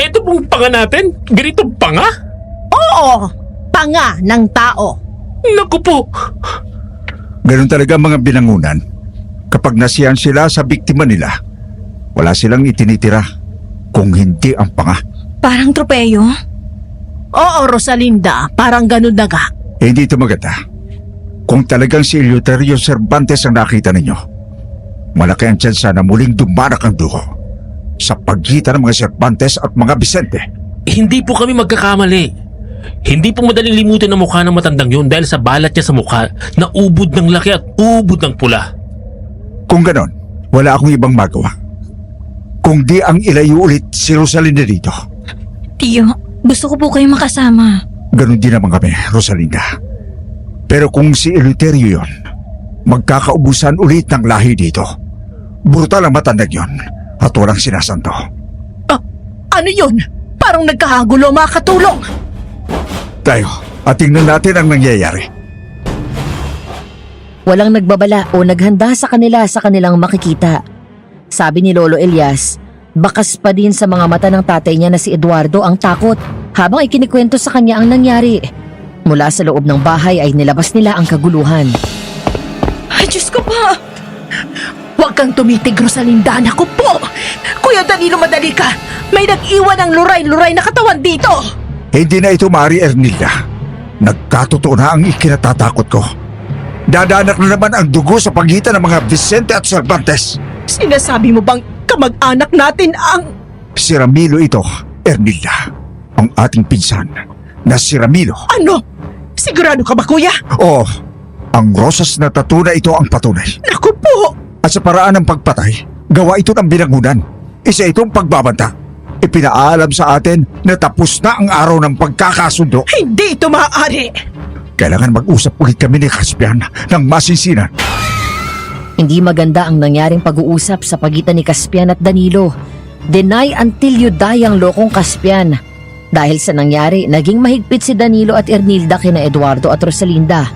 Ito pong panga natin? Ganitong panga? Oo, panga ng tao. Naku po! Ganun talaga ang mga binangunan. Kapag nasiyan sila sa biktima nila, wala silang itinitira kung hindi ang panga. Parang tropeyo. Oo, Rosalinda, parang ganun na nga. Hindi ito maganda. Kung talagang si Eleuterio Cervantes ang nakita ninyo, malaki ang tsansa na muling dumanak ang dugo sa pagitan ng mga Cervantes at mga Vicente. Hindi po kami magkakamali. Hindi po madaling limutin ang mukha ng matandang yun dahil sa balat niya sa mukha na ubod ng laki at ubod ng pula. Kung ganon, wala akong ibang magawa. Kung di ang ilayo ulit si Rosalinda dito. Tiyo, gusto ko po kayong makasama. Ganon din naman kami, Rosalinda. Pero kung si Eleuterio yon, magkakaubusan ulit ng lahi dito. Brutal ang matandang yon at walang sinasanto. Ano yun? Parang nagkahagulo, mga katulong. Tayo, at tingnan natin ang nangyayari. Walang nagbabala o naghanda sa kanila sa kanilang makikita. Sabi ni Lolo Elias, bakas pa din sa mga mata ng tatay niya na si Eduardo ang takot habang ikinikwento sa kanya ang nangyari. Mula sa loob ng bahay ay nilabas nila ang kaguluhan. Ay, Diyos ko pa! Huwag kang tumitig, Rosalinda. Naku po! Kuya Danilo, madali ka! May nag-iwan ng luray-luray na katawan dito! Hindi na ito maaari, Ernilda. Nagkatotoo na ang ikinatatakot ko. Dadanak na naman ang dugo sa pagitan ng mga Vicente at Cervantes. Sinasabi mo bang kamag-anak natin ang... Si Ramilo ito, Ernilda. Ang ating pinsan na si Ramilo. Ano? Sigurado ka ba, kuya? Oo, ang rosas na tattoo na ito ang patunay. Naku po! At sa paraan ng pagpatay, gawa ito ng binangunan. Isa itong pagbabanta. Ipinaalam sa atin na tapos na ang araw ng pagkakasundo. Hindi ito maaari! Kailangan mag-usap ulit kami ni Caspian ng masinsinan. Hindi maganda ang nangyaring pag-uusap sa pagitan ni Caspian at Danilo. Deny until you die ang lokong Caspian. Dahil sa nangyari, naging mahigpit si Danilo at Ernilda kina Eduardo at Rosalinda.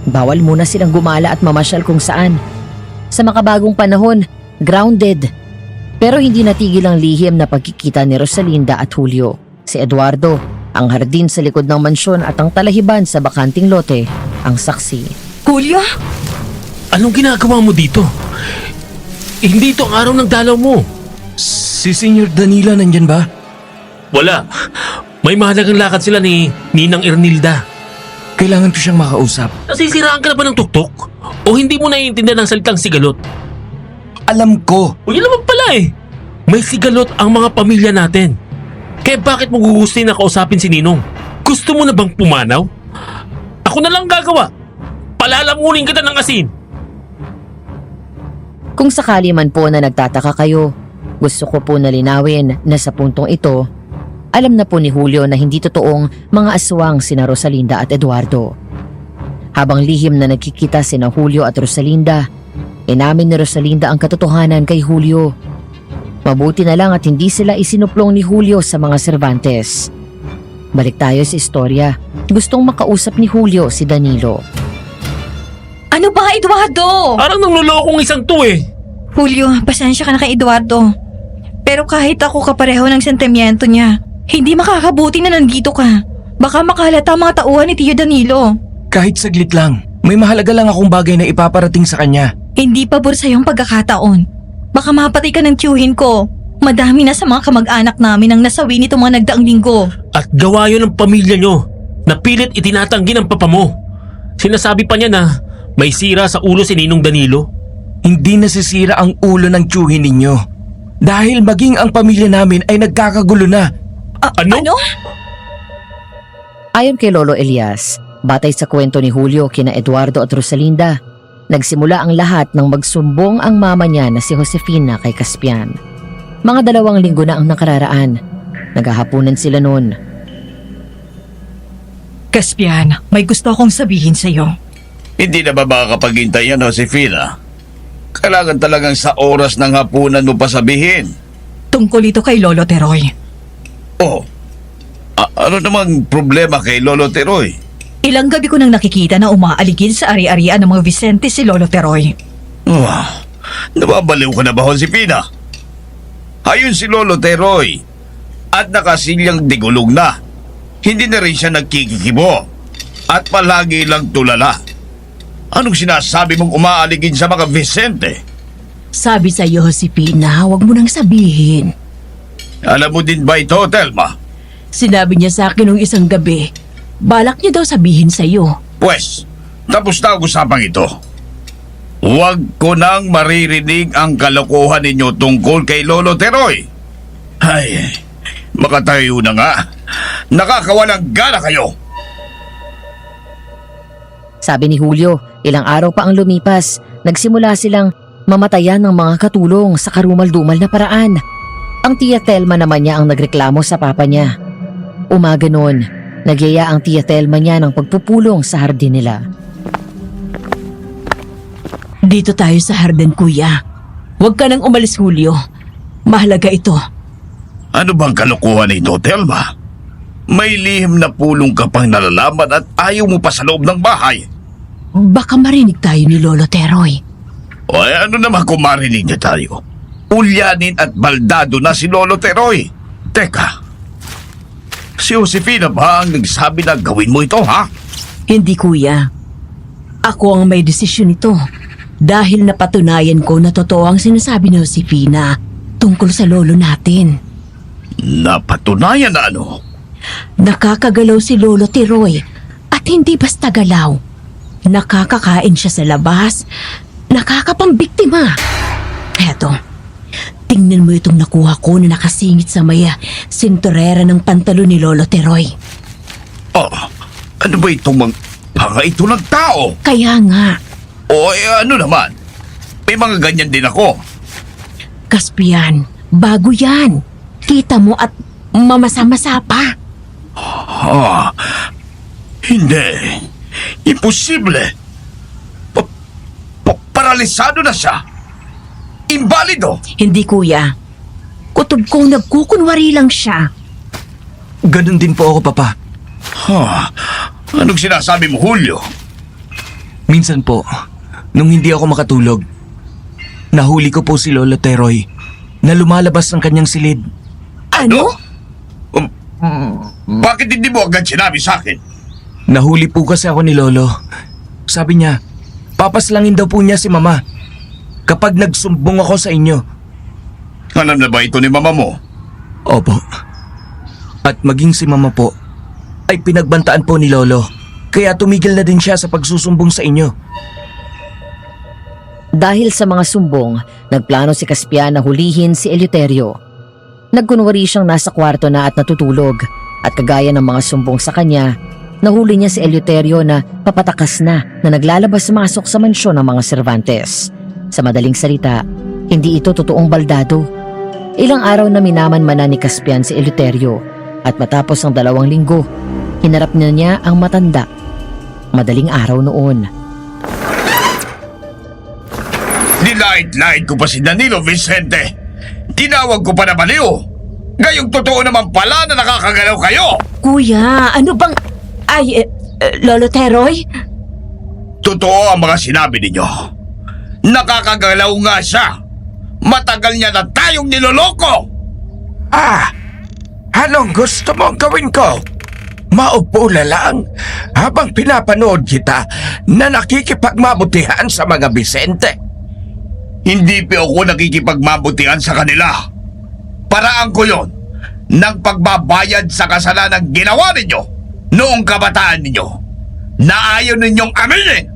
Bawal muna silang gumala at mamasyal kung saan. Sa makabagong panahon, grounded. Pero hindi natigil ang lihim na pagkikita ni Rosalinda at Julio. Si Eduardo, ang hardin sa likod ng mansyon at ang talahiban sa bakanting lote, ang saksi. Julio? Anong ginagawa mo dito? Hindi ito ang araw ng dalaw mo. Si Senyor Danilo nandyan ba? Wala. May mahalagang lakad sila ni Ninang Ernilda. Kailangan ko siyang makausap. Nasisiraan ka na ba ng tuktok? O hindi mo naiintindihan ang salitang sigalot? Alam ko. O yun naman pala eh. May sigalot ang mga pamilya natin. Kaya bakit mo gugustuhin na kausapin si Ninong? Gusto mo na bang pumanaw? Ako na lang gagawa. Palalamunin kita ng asin. Kung sakali man po na nagtataka kayo, gusto ko po na linawin na sa puntong ito, alam na po ni Julio na hindi totoong mga aswang sina Rosalinda at Eduardo. Habang lihim na nagkikita sina Julio at Rosalinda, inamin ni Rosalinda ang katotohanan kay Julio. Mabuti na lang at hindi sila isinuplong ni Julio sa mga Cervantes. Balik tayo sa istorya. Gustong makausap ni Julio si Danilo. Ano ba, Eduardo? Parang nanglolokong isang to eh. Julio, pasensya ka na kay Eduardo. Pero kahit ako kapareho ng sentimiento niya, hindi makakabuti na nandito ka. Baka makalata ang mga tauhan ni Tio Danilo. Kahit saglit lang, may mahalaga lang akong bagay na ipaparating sa kanya. Hindi pabor sa iyong pagkakataon. Baka mapatay ka ng tiyuhin ko. Madami na sa mga kamag-anak namin ang nasawi nito mga nagdaang linggo. At gawa yun ng pamilya nyo. Napilit itinatanggi ng papa mo. Sinasabi pa niya na may sira sa ulo si Ninong Danilo. Hindi nasisira ang ulo ng tiyuhin ninyo. Dahil maging ang pamilya namin ay nagkakagulo na. Ano? Ayon kay Lolo Elias, batay sa kwento ni Julio kina Eduardo at Rosalinda, nagsimula ang lahat nang magsumbong ang mama niya na si Josefina kay Caspian. Mga 2 linggo na ang nakararaan. Naghahapunan sila noon. Caspian, may gusto akong sabihin sa iyo. Hindi na ba makakapaghintay yan, Josefina? Kailangan talagang sa oras ng hapunan mo pa sabihin. Tungkol ito kay Lolo Teroy. Oh, ano namang problema kay Lolo Teroy? Ilang gabi ko nang nakikita na umaaligid sa ari-arian ng mga Vicente si Lolo Teroy. Nababaliw ka na ba, Josefina? Ayun si Lolo Teroy at nakasilyang digulong na. Hindi na rin siya nagkikikibo at palagi lang tulala. Anong sinasabi mong umaaligid sa mga Vicente? Sabi sa iyo, Josefina, huwag mo nang sabihin. Alam mo din ba ito, Telma? Sinabi niya sa akin nung isang gabi, balak niya daw sabihin sa iyo. Pwes, tapos na ang usapang ito. Huwag ko nang maririnig ang kalokohan ninyo tungkol kay Lolo Teroy. Ay, makatayo na nga. Nakakawalang gana kayo. Sabi ni Julio, ilang araw pa ang lumipas, nagsimula silang mamatayan ng mga katulong sa karumal-dumal na paraan. Ang tiya Telma naman niya ang nagreklamo sa papa niya. Umaga noon, nagyaya ang tiya Telma niya ng pagpupulong sa hardin nila. Dito tayo sa hardin, kuya. Huwag ka nang umalis, Julio. Mahalaga ito. Ano bang kalokohan nito, Telma? May lihim na pulong ka pang nalalaman at ayaw mo pa sa loob ng bahay. Baka marinig tayo ni Lolo Teroy. O ano naman kung marinig niya tayo? Ulyanin at baldado na si Lolo Teroy. Teka, si Josefina ba ang nagsabi na gawin mo ito, ha? Hindi, kuya. Ako ang may desisyon ito. Dahil napatunayan ko na totoo ang sinasabi ni Josefina tungkol sa lolo natin. Napatunayan na ano? Nakakagalaw si Lolo Teroy at hindi basta galaw. Nakakakain siya sa labas. Nakakapambiktima. Eto, tingnan mo itong nakuha ko na nakasingit sa may sinturera ng pantalo ni Lolo Teroy. Oh, ano ba itong ito ng tao? Kaya nga, O ano naman? May mga ganyan din ako. Caspian, bago yan. Kita mo at mamasa-masa pa. Hindi. Imposible. Paralisado na siya. Imbalido. Hindi, kuya. Kutob ko nagkukunwari lang siya. Ganun din po ako, Papa. Anong sinasabi mo, Julio? Minsan po, nung hindi ako makatulog, nahuli ko po si Lolo Teroy na lumalabas ng kanyang silid. Ano? Bakit hindi mo agad sinabi sa akin? Nahuli po kasi ako ni Lolo. Sabi niya, papaslangin daw po niya si Mama kapag nagsumbong ako sa inyo. Alam na ba ito ni mama mo? Opo. At maging si Mama po ay pinagbantaan po ni Lolo Kaya tumigil na din siya sa pagsusumbong sa inyo. Dahil sa mga sumbong, nagplano si Caspian na hulihin si Eleuterio. Nagkunwari siyang nasa kwarto na at natutulog at kagaya ng mga sumbong sa kanya, nahuli niya si Eleuterio na papatakas na naglalabas-masok sa mansyon ng mga Cervantes. Sa madaling salita, hindi ito totoong baldado. Ilang araw na minaman-mana ni Caspian si Eleuterio at matapos ang 2 linggo, hinarap niya ang matanda. Madaling araw noon. Nilait-lait ko pa si Danilo Vicente. Tinawag ko pa na baliw. Ngayong totoo naman pala na nakakagalaw kayo. Kuya, ano bang... Lolo Teroy? Totoo ang mga sinabi ninyo. Nakakagalaw nga siya. Matagal niya na tayong niloloko. Anong gusto mong gawin ko? Maupo na lang habang pinapanood kita na nakikipagmabutihan sa mga Vicente. Hindi pa ako nakikipagmabutihan sa kanila. Paraan ko yon ng pagbabayad sa kasalanang ginawa ninyo noong kabataan ninyo na ayaw ninyong aminin.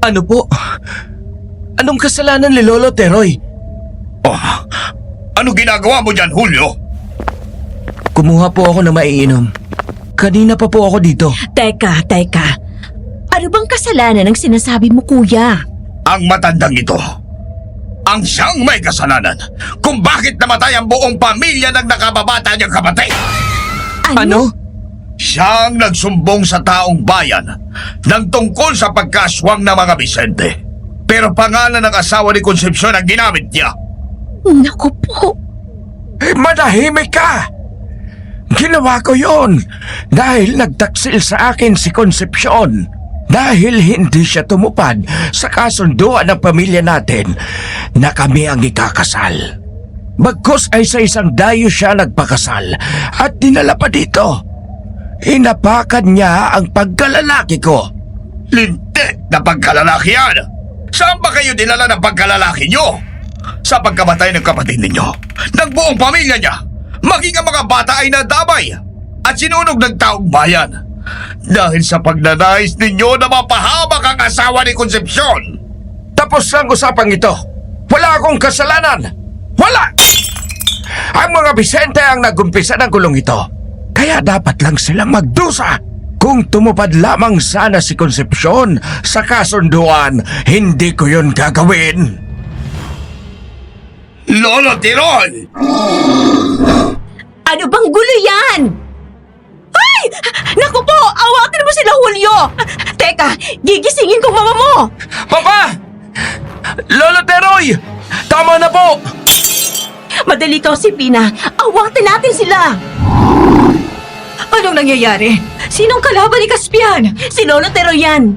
Ano po? Anong kasalanan ni Lolo Teroy? Ano ginagawa mo dyan, Julio? Kumuha po ako na maiinom. Kanina pa po ako dito. Teka. Ano bang kasalanan ang sinasabi mo, kuya? Ang matandang ito, ang siyang may kasalanan kung bakit namatay ang buong pamilya ng nakababata niyang kapatid. Ano? Siyang nagsumbong sa taong bayan ng tungkol sa pagkaswang ng mga Vicente. Pero pangalan ng asawa ni Concepcion ang ginamit niya. Naku po. Manahimik ka! Ginawa ko yon dahil nagtaksil sa akin si Concepcion. Dahil hindi siya tumupad sa kasunduan ng pamilya natin na kami ang ikakasal. Bagkus ay sa isang dayo siya nagpakasal at dinala pa dito. Inapakan niya ang pagkalalaki ko. Lintik na pagkalalaki yan! Saan ba kayo dinala ng pagkalalaki niyo? Sa pagkamatay ng kapatid ninyo, ng buong pamilya niya, maging ang mga bata ay nadamay at sinunog ng taong bayan. Dahil sa pagnanais ninyo na mapahamak ang asawa ni Concepcion. Tapos ang usapang ito. Wala akong kasalanan. Wala! Ang mga Vicente ang nagumpisa ng gulong ito. Kaya dapat lang silang magdusa. Kung tumupad lamang sana si Concepcion sa kasunduan, hindi ko yun gagawin. Lolo Tirol! Ano bang gulo yan? Ay! Naku po! Awatin mo sila, Julio! Teka, gigisingin ko mama mo! Papa! Lolo Teroy! Tama na po! Madali ka, Sipina. Awatin natin sila! Anong nangyayari? Sinong kalaban ni Caspian? Si Lolo Teroy yan!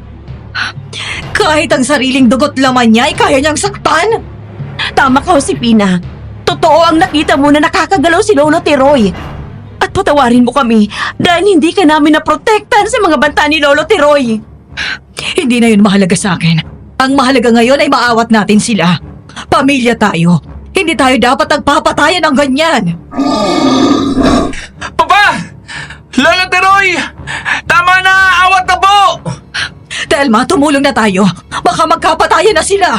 Kahit ang sariling dugot laman niya ay kaya niyang saktan? Tama ka, Sipina. Totoo ang nakita mo na nakakagalaw si Lolo Teroy. At patawarin mo kami dahil hindi ka namin naprotektan sa mga banta ni Lolo Teroy. Hindi na yun mahalaga sa akin. Ang mahalaga ngayon ay maawat natin sila. Pamilya tayo. Hindi tayo dapat nagpapatayan ng ganyan. Papa! Lolo Teroy! Tama na! Awat na po! Telma, tumulong na tayo. Baka magkapatayan na sila.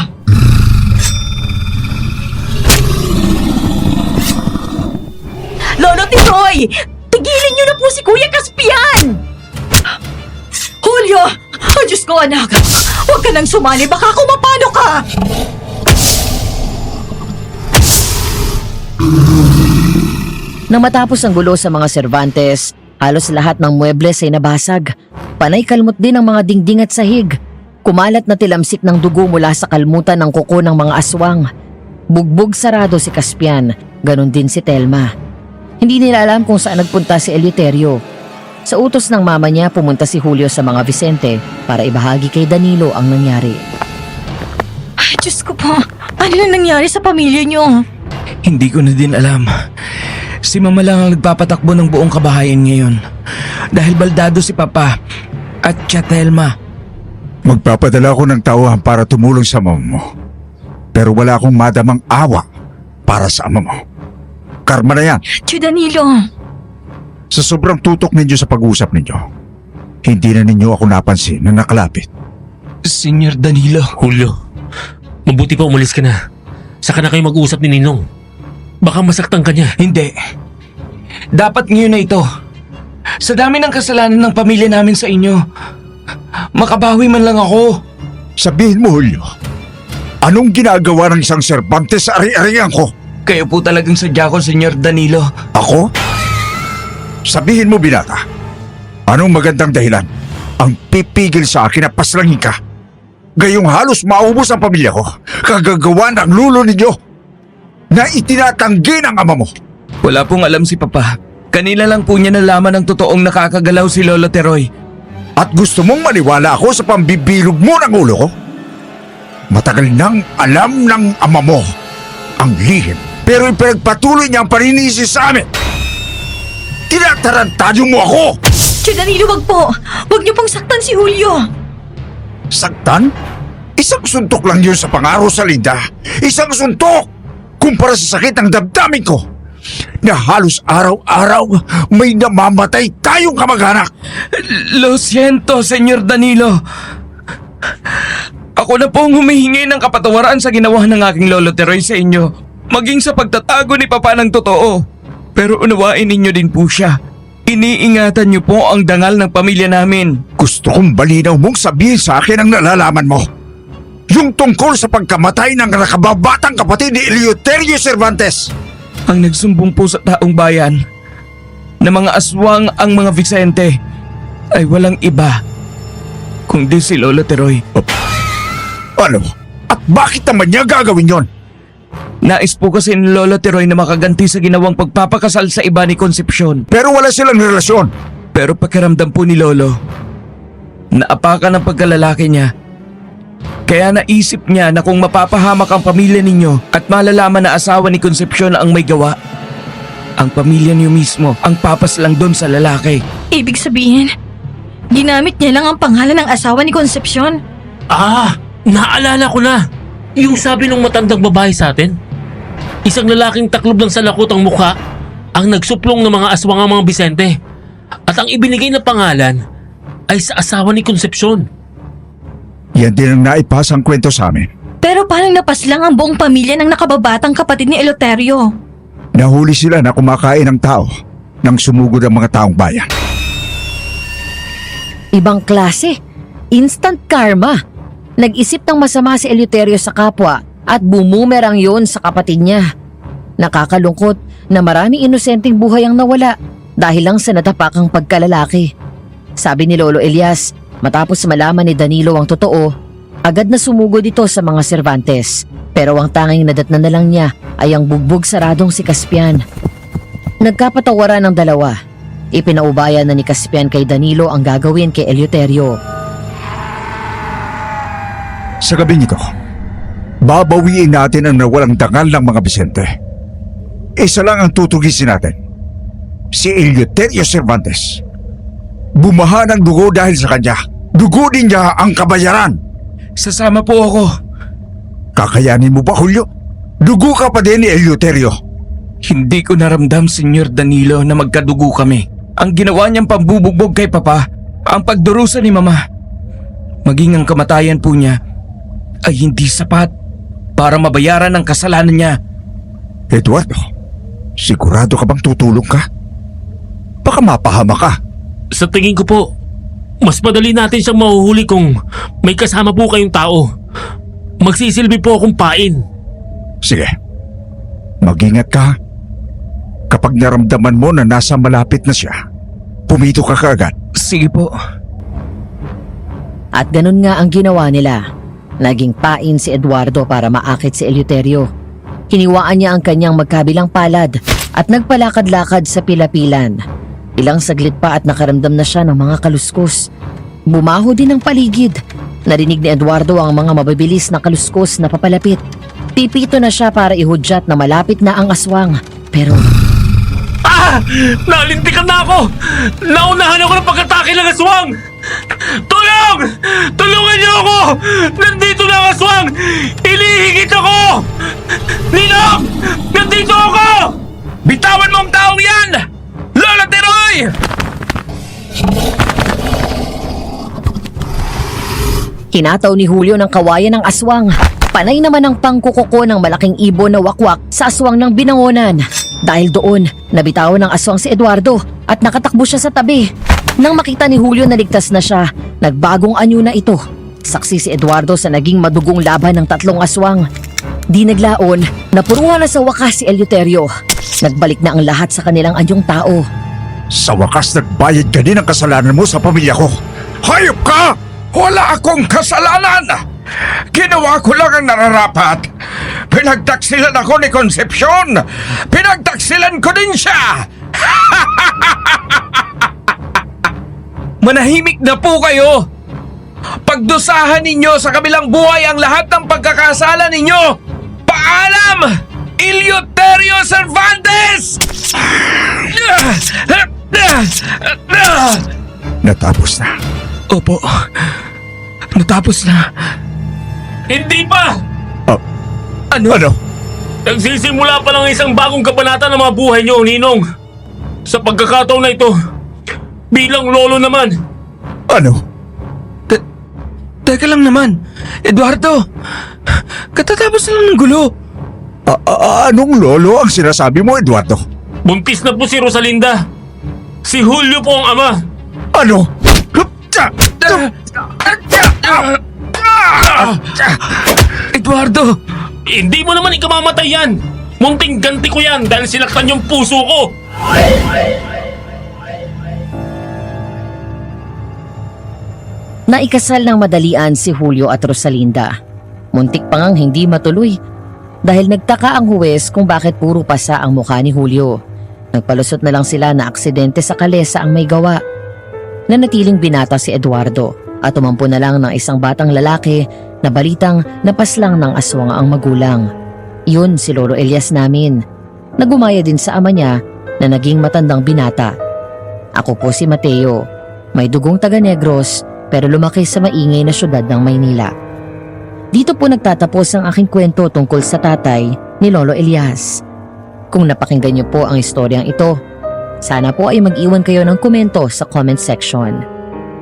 Lolo Teroy! Tigilin niyo na po si Kuya Caspian! Julio! Oh, Diyos ko, anak. Huwag ka nang sumali. Baka kumapano ka. Nang matapos ang gulo sa mga Cervantes, halos lahat ng muebles ay nabasag. Panay kalmot din ang mga dingding at sahig. Kumalat na tilamsik ng dugo mula sa kalmutan ng kuko ng mga aswang. Bugbog sarado si Caspian, ganon din si Telma. Hindi nila alam kung saan nagpunta si Eleuterio. Sa utos ng mama niya, pumunta si Julio sa mga Vicente para ibahagi kay Danilo ang nangyari. Ay, Diyos ko po. Ano na nangyari sa pamilya niyo? Hindi ko na din alam. Si Mama lang ang nagpapatakbo ng buong kabahayan ngayon. Dahil baldado si Papa at siya Telma. Magpapadala ako ng tauhan para tumulong sa mama mo. Pero wala akong madamang awa para sa ama mo. Karma na yan. Tio Danilo. Sa sobrang tutok ninyo sa pag-uusap ninyo, Hindi na ninyo ako napansin na nakalapit. Senyor Danilo. Julio, mabuti pa umalis ka na. Saka na kayo mag-usap ni Ninong. Baka masaktan ka niya. Hindi. Dapat ngayon na ito. Sa dami ng kasalanan ng pamilya namin sa inyo, makabawi man lang ako. Sabihin mo, Julio, anong ginagawa ng isang Cervantes sa ari-arian ko? Kayo po talagang sadya ko, Senyor Danilo. Ako? Sabihin mo, binata. Anong magandang dahilan ang pipigil sa akin na paslangin ka? Gayong halos maubos ang pamilya ko, kagagawa ng lulo ninyo na itinatanggi ng ama mo. Wala pong alam si Papa. Kanila lang po niya nalaman ang totoong nakakagalaw si Lolo Teroy. At gusto mong maniwala ako sa pambibilog mo ng ulo ko? Matagal nang alam ng ama mo ang lihim, pero ipinagpatuloy niya ang paninisi sa amin. Tinatarantado mo ako! Tio Danilo, wag po! Wag niyo pong saktan si Julio! Saktan? Isang suntok lang yun sa pangaro sa Linda. Isang suntok! Kumpara sa sakit ng damdamin ko na halos araw-araw may namamatay tayong kamag-anak. Lo siento, Senyor Danilo. Ako na pong humihingi ng kapatawaran sa ginawa ng aking Lolo Teroy sa inyo, maging sa pagtatago ni Papa ng totoo. Pero unawain ninyo din po siya. Iniingatan niyo po ang dangal ng pamilya namin. Gusto kong balinaw mong sabihin sa akin ang nalalaman mo. Yung tungkol sa pagkamatay ng nakababatang kapatid ni Eleuterio Cervantes. Ang nagsumbong po sa taong bayan na mga aswang ang mga Vicente ay walang iba kundi si Lolo Teroy. Ano? At bakit naman niya gagawin yon? Nais po kasi ni Lolo Teroy na makaganti sa ginawang pagpapakasal sa iba ni Concepcion. Pero wala silang relasyon. Pero pakiramdam po ni Lolo, naapakan ang pagkalalaki niya. Kaya naisip niya na kung mapapahamak ang pamilya ninyo at malalaman na asawa ni Concepcion ang may gawa, ang pamilya niyo mismo ang papas lang doon sa lalaki. Ibig sabihin, ginamit niya lang ang pangalan ng asawa ni Concepcion? Naalala ko na. Yung sabi ng matandang babae sa atin. Isang lalaking taklob ng salakot ang mukha ang nagsuplong ng mga aswang ang mga Vicente. At ang ibinigay na pangalan ay sa asawa ni Concepcion. Yan din ang naipasang kwento sa amin. Pero parang napaslang ang buong pamilya ng nakababatang kapatid ni Eleuterio. Nahuli sila na kumakain ng tao nang sumugod ang mga taong bayan. Ibang klase. Instant karma. Nag-isip ng masama si Eleuterio sa kapwa at bumumerang yon sa kapatid niya. Nakakalungkot na maraming inosenteng buhay ang nawala dahil lang sa natapakang pagkalalaki. Sabi ni Lolo Elias, matapos malaman ni Danilo ang totoo, agad na sumugod ito sa mga Cervantes. Pero ang tanging nadatnan na lang niya ay ang bugbog saradong si Caspian. Nagkapatawaran ng dalawa. Ipinaubayan na ni Caspian kay Danilo ang gagawin kay Eleuterio. Sa gabi nito, babawiin natin ang nawalang dangal ng mga Vicente. Isa lang ang tutugisin natin. Si Eleuterio Cervantes. Bumaha ng dugo dahil sa kanya. Dugo din niya ang kabayaran. Sasama po ako. Kakayanin mo ba, Julio? Dugo ka pa din ni Eleuterio. Hindi ko naramdam, Senyor Danilo, na magkadugo kami. Ang ginawa niyang pambubugbog kay Papa, ang pagdurusa ni Mama, maging ang kamatayan po niya, ay hindi sapat para mabayaran ang kasalanan niya. Eduardo, sigurado ka bang tutulong ka? Baka mapahama ka. Sa tingin ko po, mas madali natin siyang mahuhuli kung may kasama po kayong tao. Magsisilbi po akong pain. Sige, mag-ingat ka. Kapag naramdaman mo na nasa malapit na siya, pumito ka kaagad. Sige po. At ganun nga ang ginawa nila. Naging pain si Eduardo para maakit si Eleuterio. Hiniwaan niya ang kanyang magkabilang palad at nagpalakad-lakad sa pilapilan. Ilang saglit pa at nakaramdam na siya ng mga kaluskos. Bumaho din ang paligid. Narinig ni Eduardo ang mga mabibilis na kaluskos na papalapit. Pipito na siya para ihudyat na malapit na ang aswang. Pero Nalintikan na ako! Naunahan ako ng pag-atake ng aswang! Tulong! Tulungan niyo ako! Nandito na ang aswang! Ilihigit ako! Ninong! Nandito ako! Bitawan mo ang taong yan! Lola Teroy! Hinataw ni Julio ng kawayan ng aswang. Panay naman ang pangkukuko ng malaking ibon na wakwak sa aswang ng binangonan. Dahil doon, nabitawan ng aswang si Eduardo at nakatakbo siya sa tabi. Nang makita ni Julio na ligtas na siya, nagbagong anyo na ito. Saksi si Eduardo sa naging madugong laban ng 3 aswang. Di naglaon, napuruhan na sa wakas si Eleuterio. Nagbalik na ang lahat sa kanilang anyong tao. Sa wakas nagbayad ka din ng kasalanan mo sa pamilya ko. Hayop ka! Wala akong kasalanan! Ginawa ko lang ang nararapat. Pinagtaksilan ako ni Concepcion. Pinagtaksilan ko din siya. Manahimik na po kayo! Pagdusahan ninyo sa kabilang buhay ang lahat ng pagkakasala ninyo! Paalam! Eleuterio Cervantes! Natapos na. Opo. Natapos na. Hindi pa! Ano? Nagsisimula pa lang isang bagong kabanata ng mga buhay niyo, Ninong. Sa pagkakataon na ito, bilang lolo naman, Ano? Teka lang naman. Eduardo, katatapos lang ng gulo. Anong lolo ang sinasabi mo, Eduardo? buntis na po si Rosalinda. Si Julio po ang ama. Ano? Eduardo! Hindi mo naman ikamamatay yan. Munting ganti ko yan dahil sinaktan yung puso ko. Naikasal ng madalian si Julio at Rosalinda. Muntik pa ngang hindi matuloy dahil nagtaka ang huwes kung bakit puro pasa ang mukha ni Julio. Nagpalusot na lang sila na aksidente sa kalesa ang may gawa. Nanatiling binata si Eduardo at tumampo na lang ng isang batang lalaki na balitang napaslang ng aswang ang magulang. Yun si Lolo Elias namin. Nagumaya din sa ama niya na naging matandang binata. Ako po si Mateo, may dugong taga Negros pero lumaki sa maingay na syudad ng Maynila. Dito po nagtatapos ang aking kwento tungkol sa tatay ni Lolo Elias. Kung napakinggan niyo po ang istoryang ito, sana po ay mag-iwan kayo ng komento sa comment section.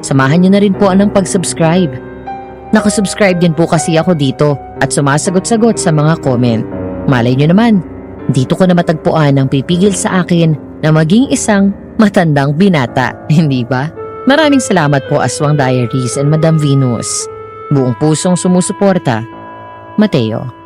Samahan niyo na rin po ang pag-subscribe. Nakasubscribe din po kasi ako dito at sumasagot-sagot sa mga comment. Malay niyo naman, dito ko na matagpuan ang pipigil sa akin na maging isang matandang binata, hindi ba? Maraming salamat po Aswang Diaries and Madam Venus. Buong pusong sumusuporta, Mateo.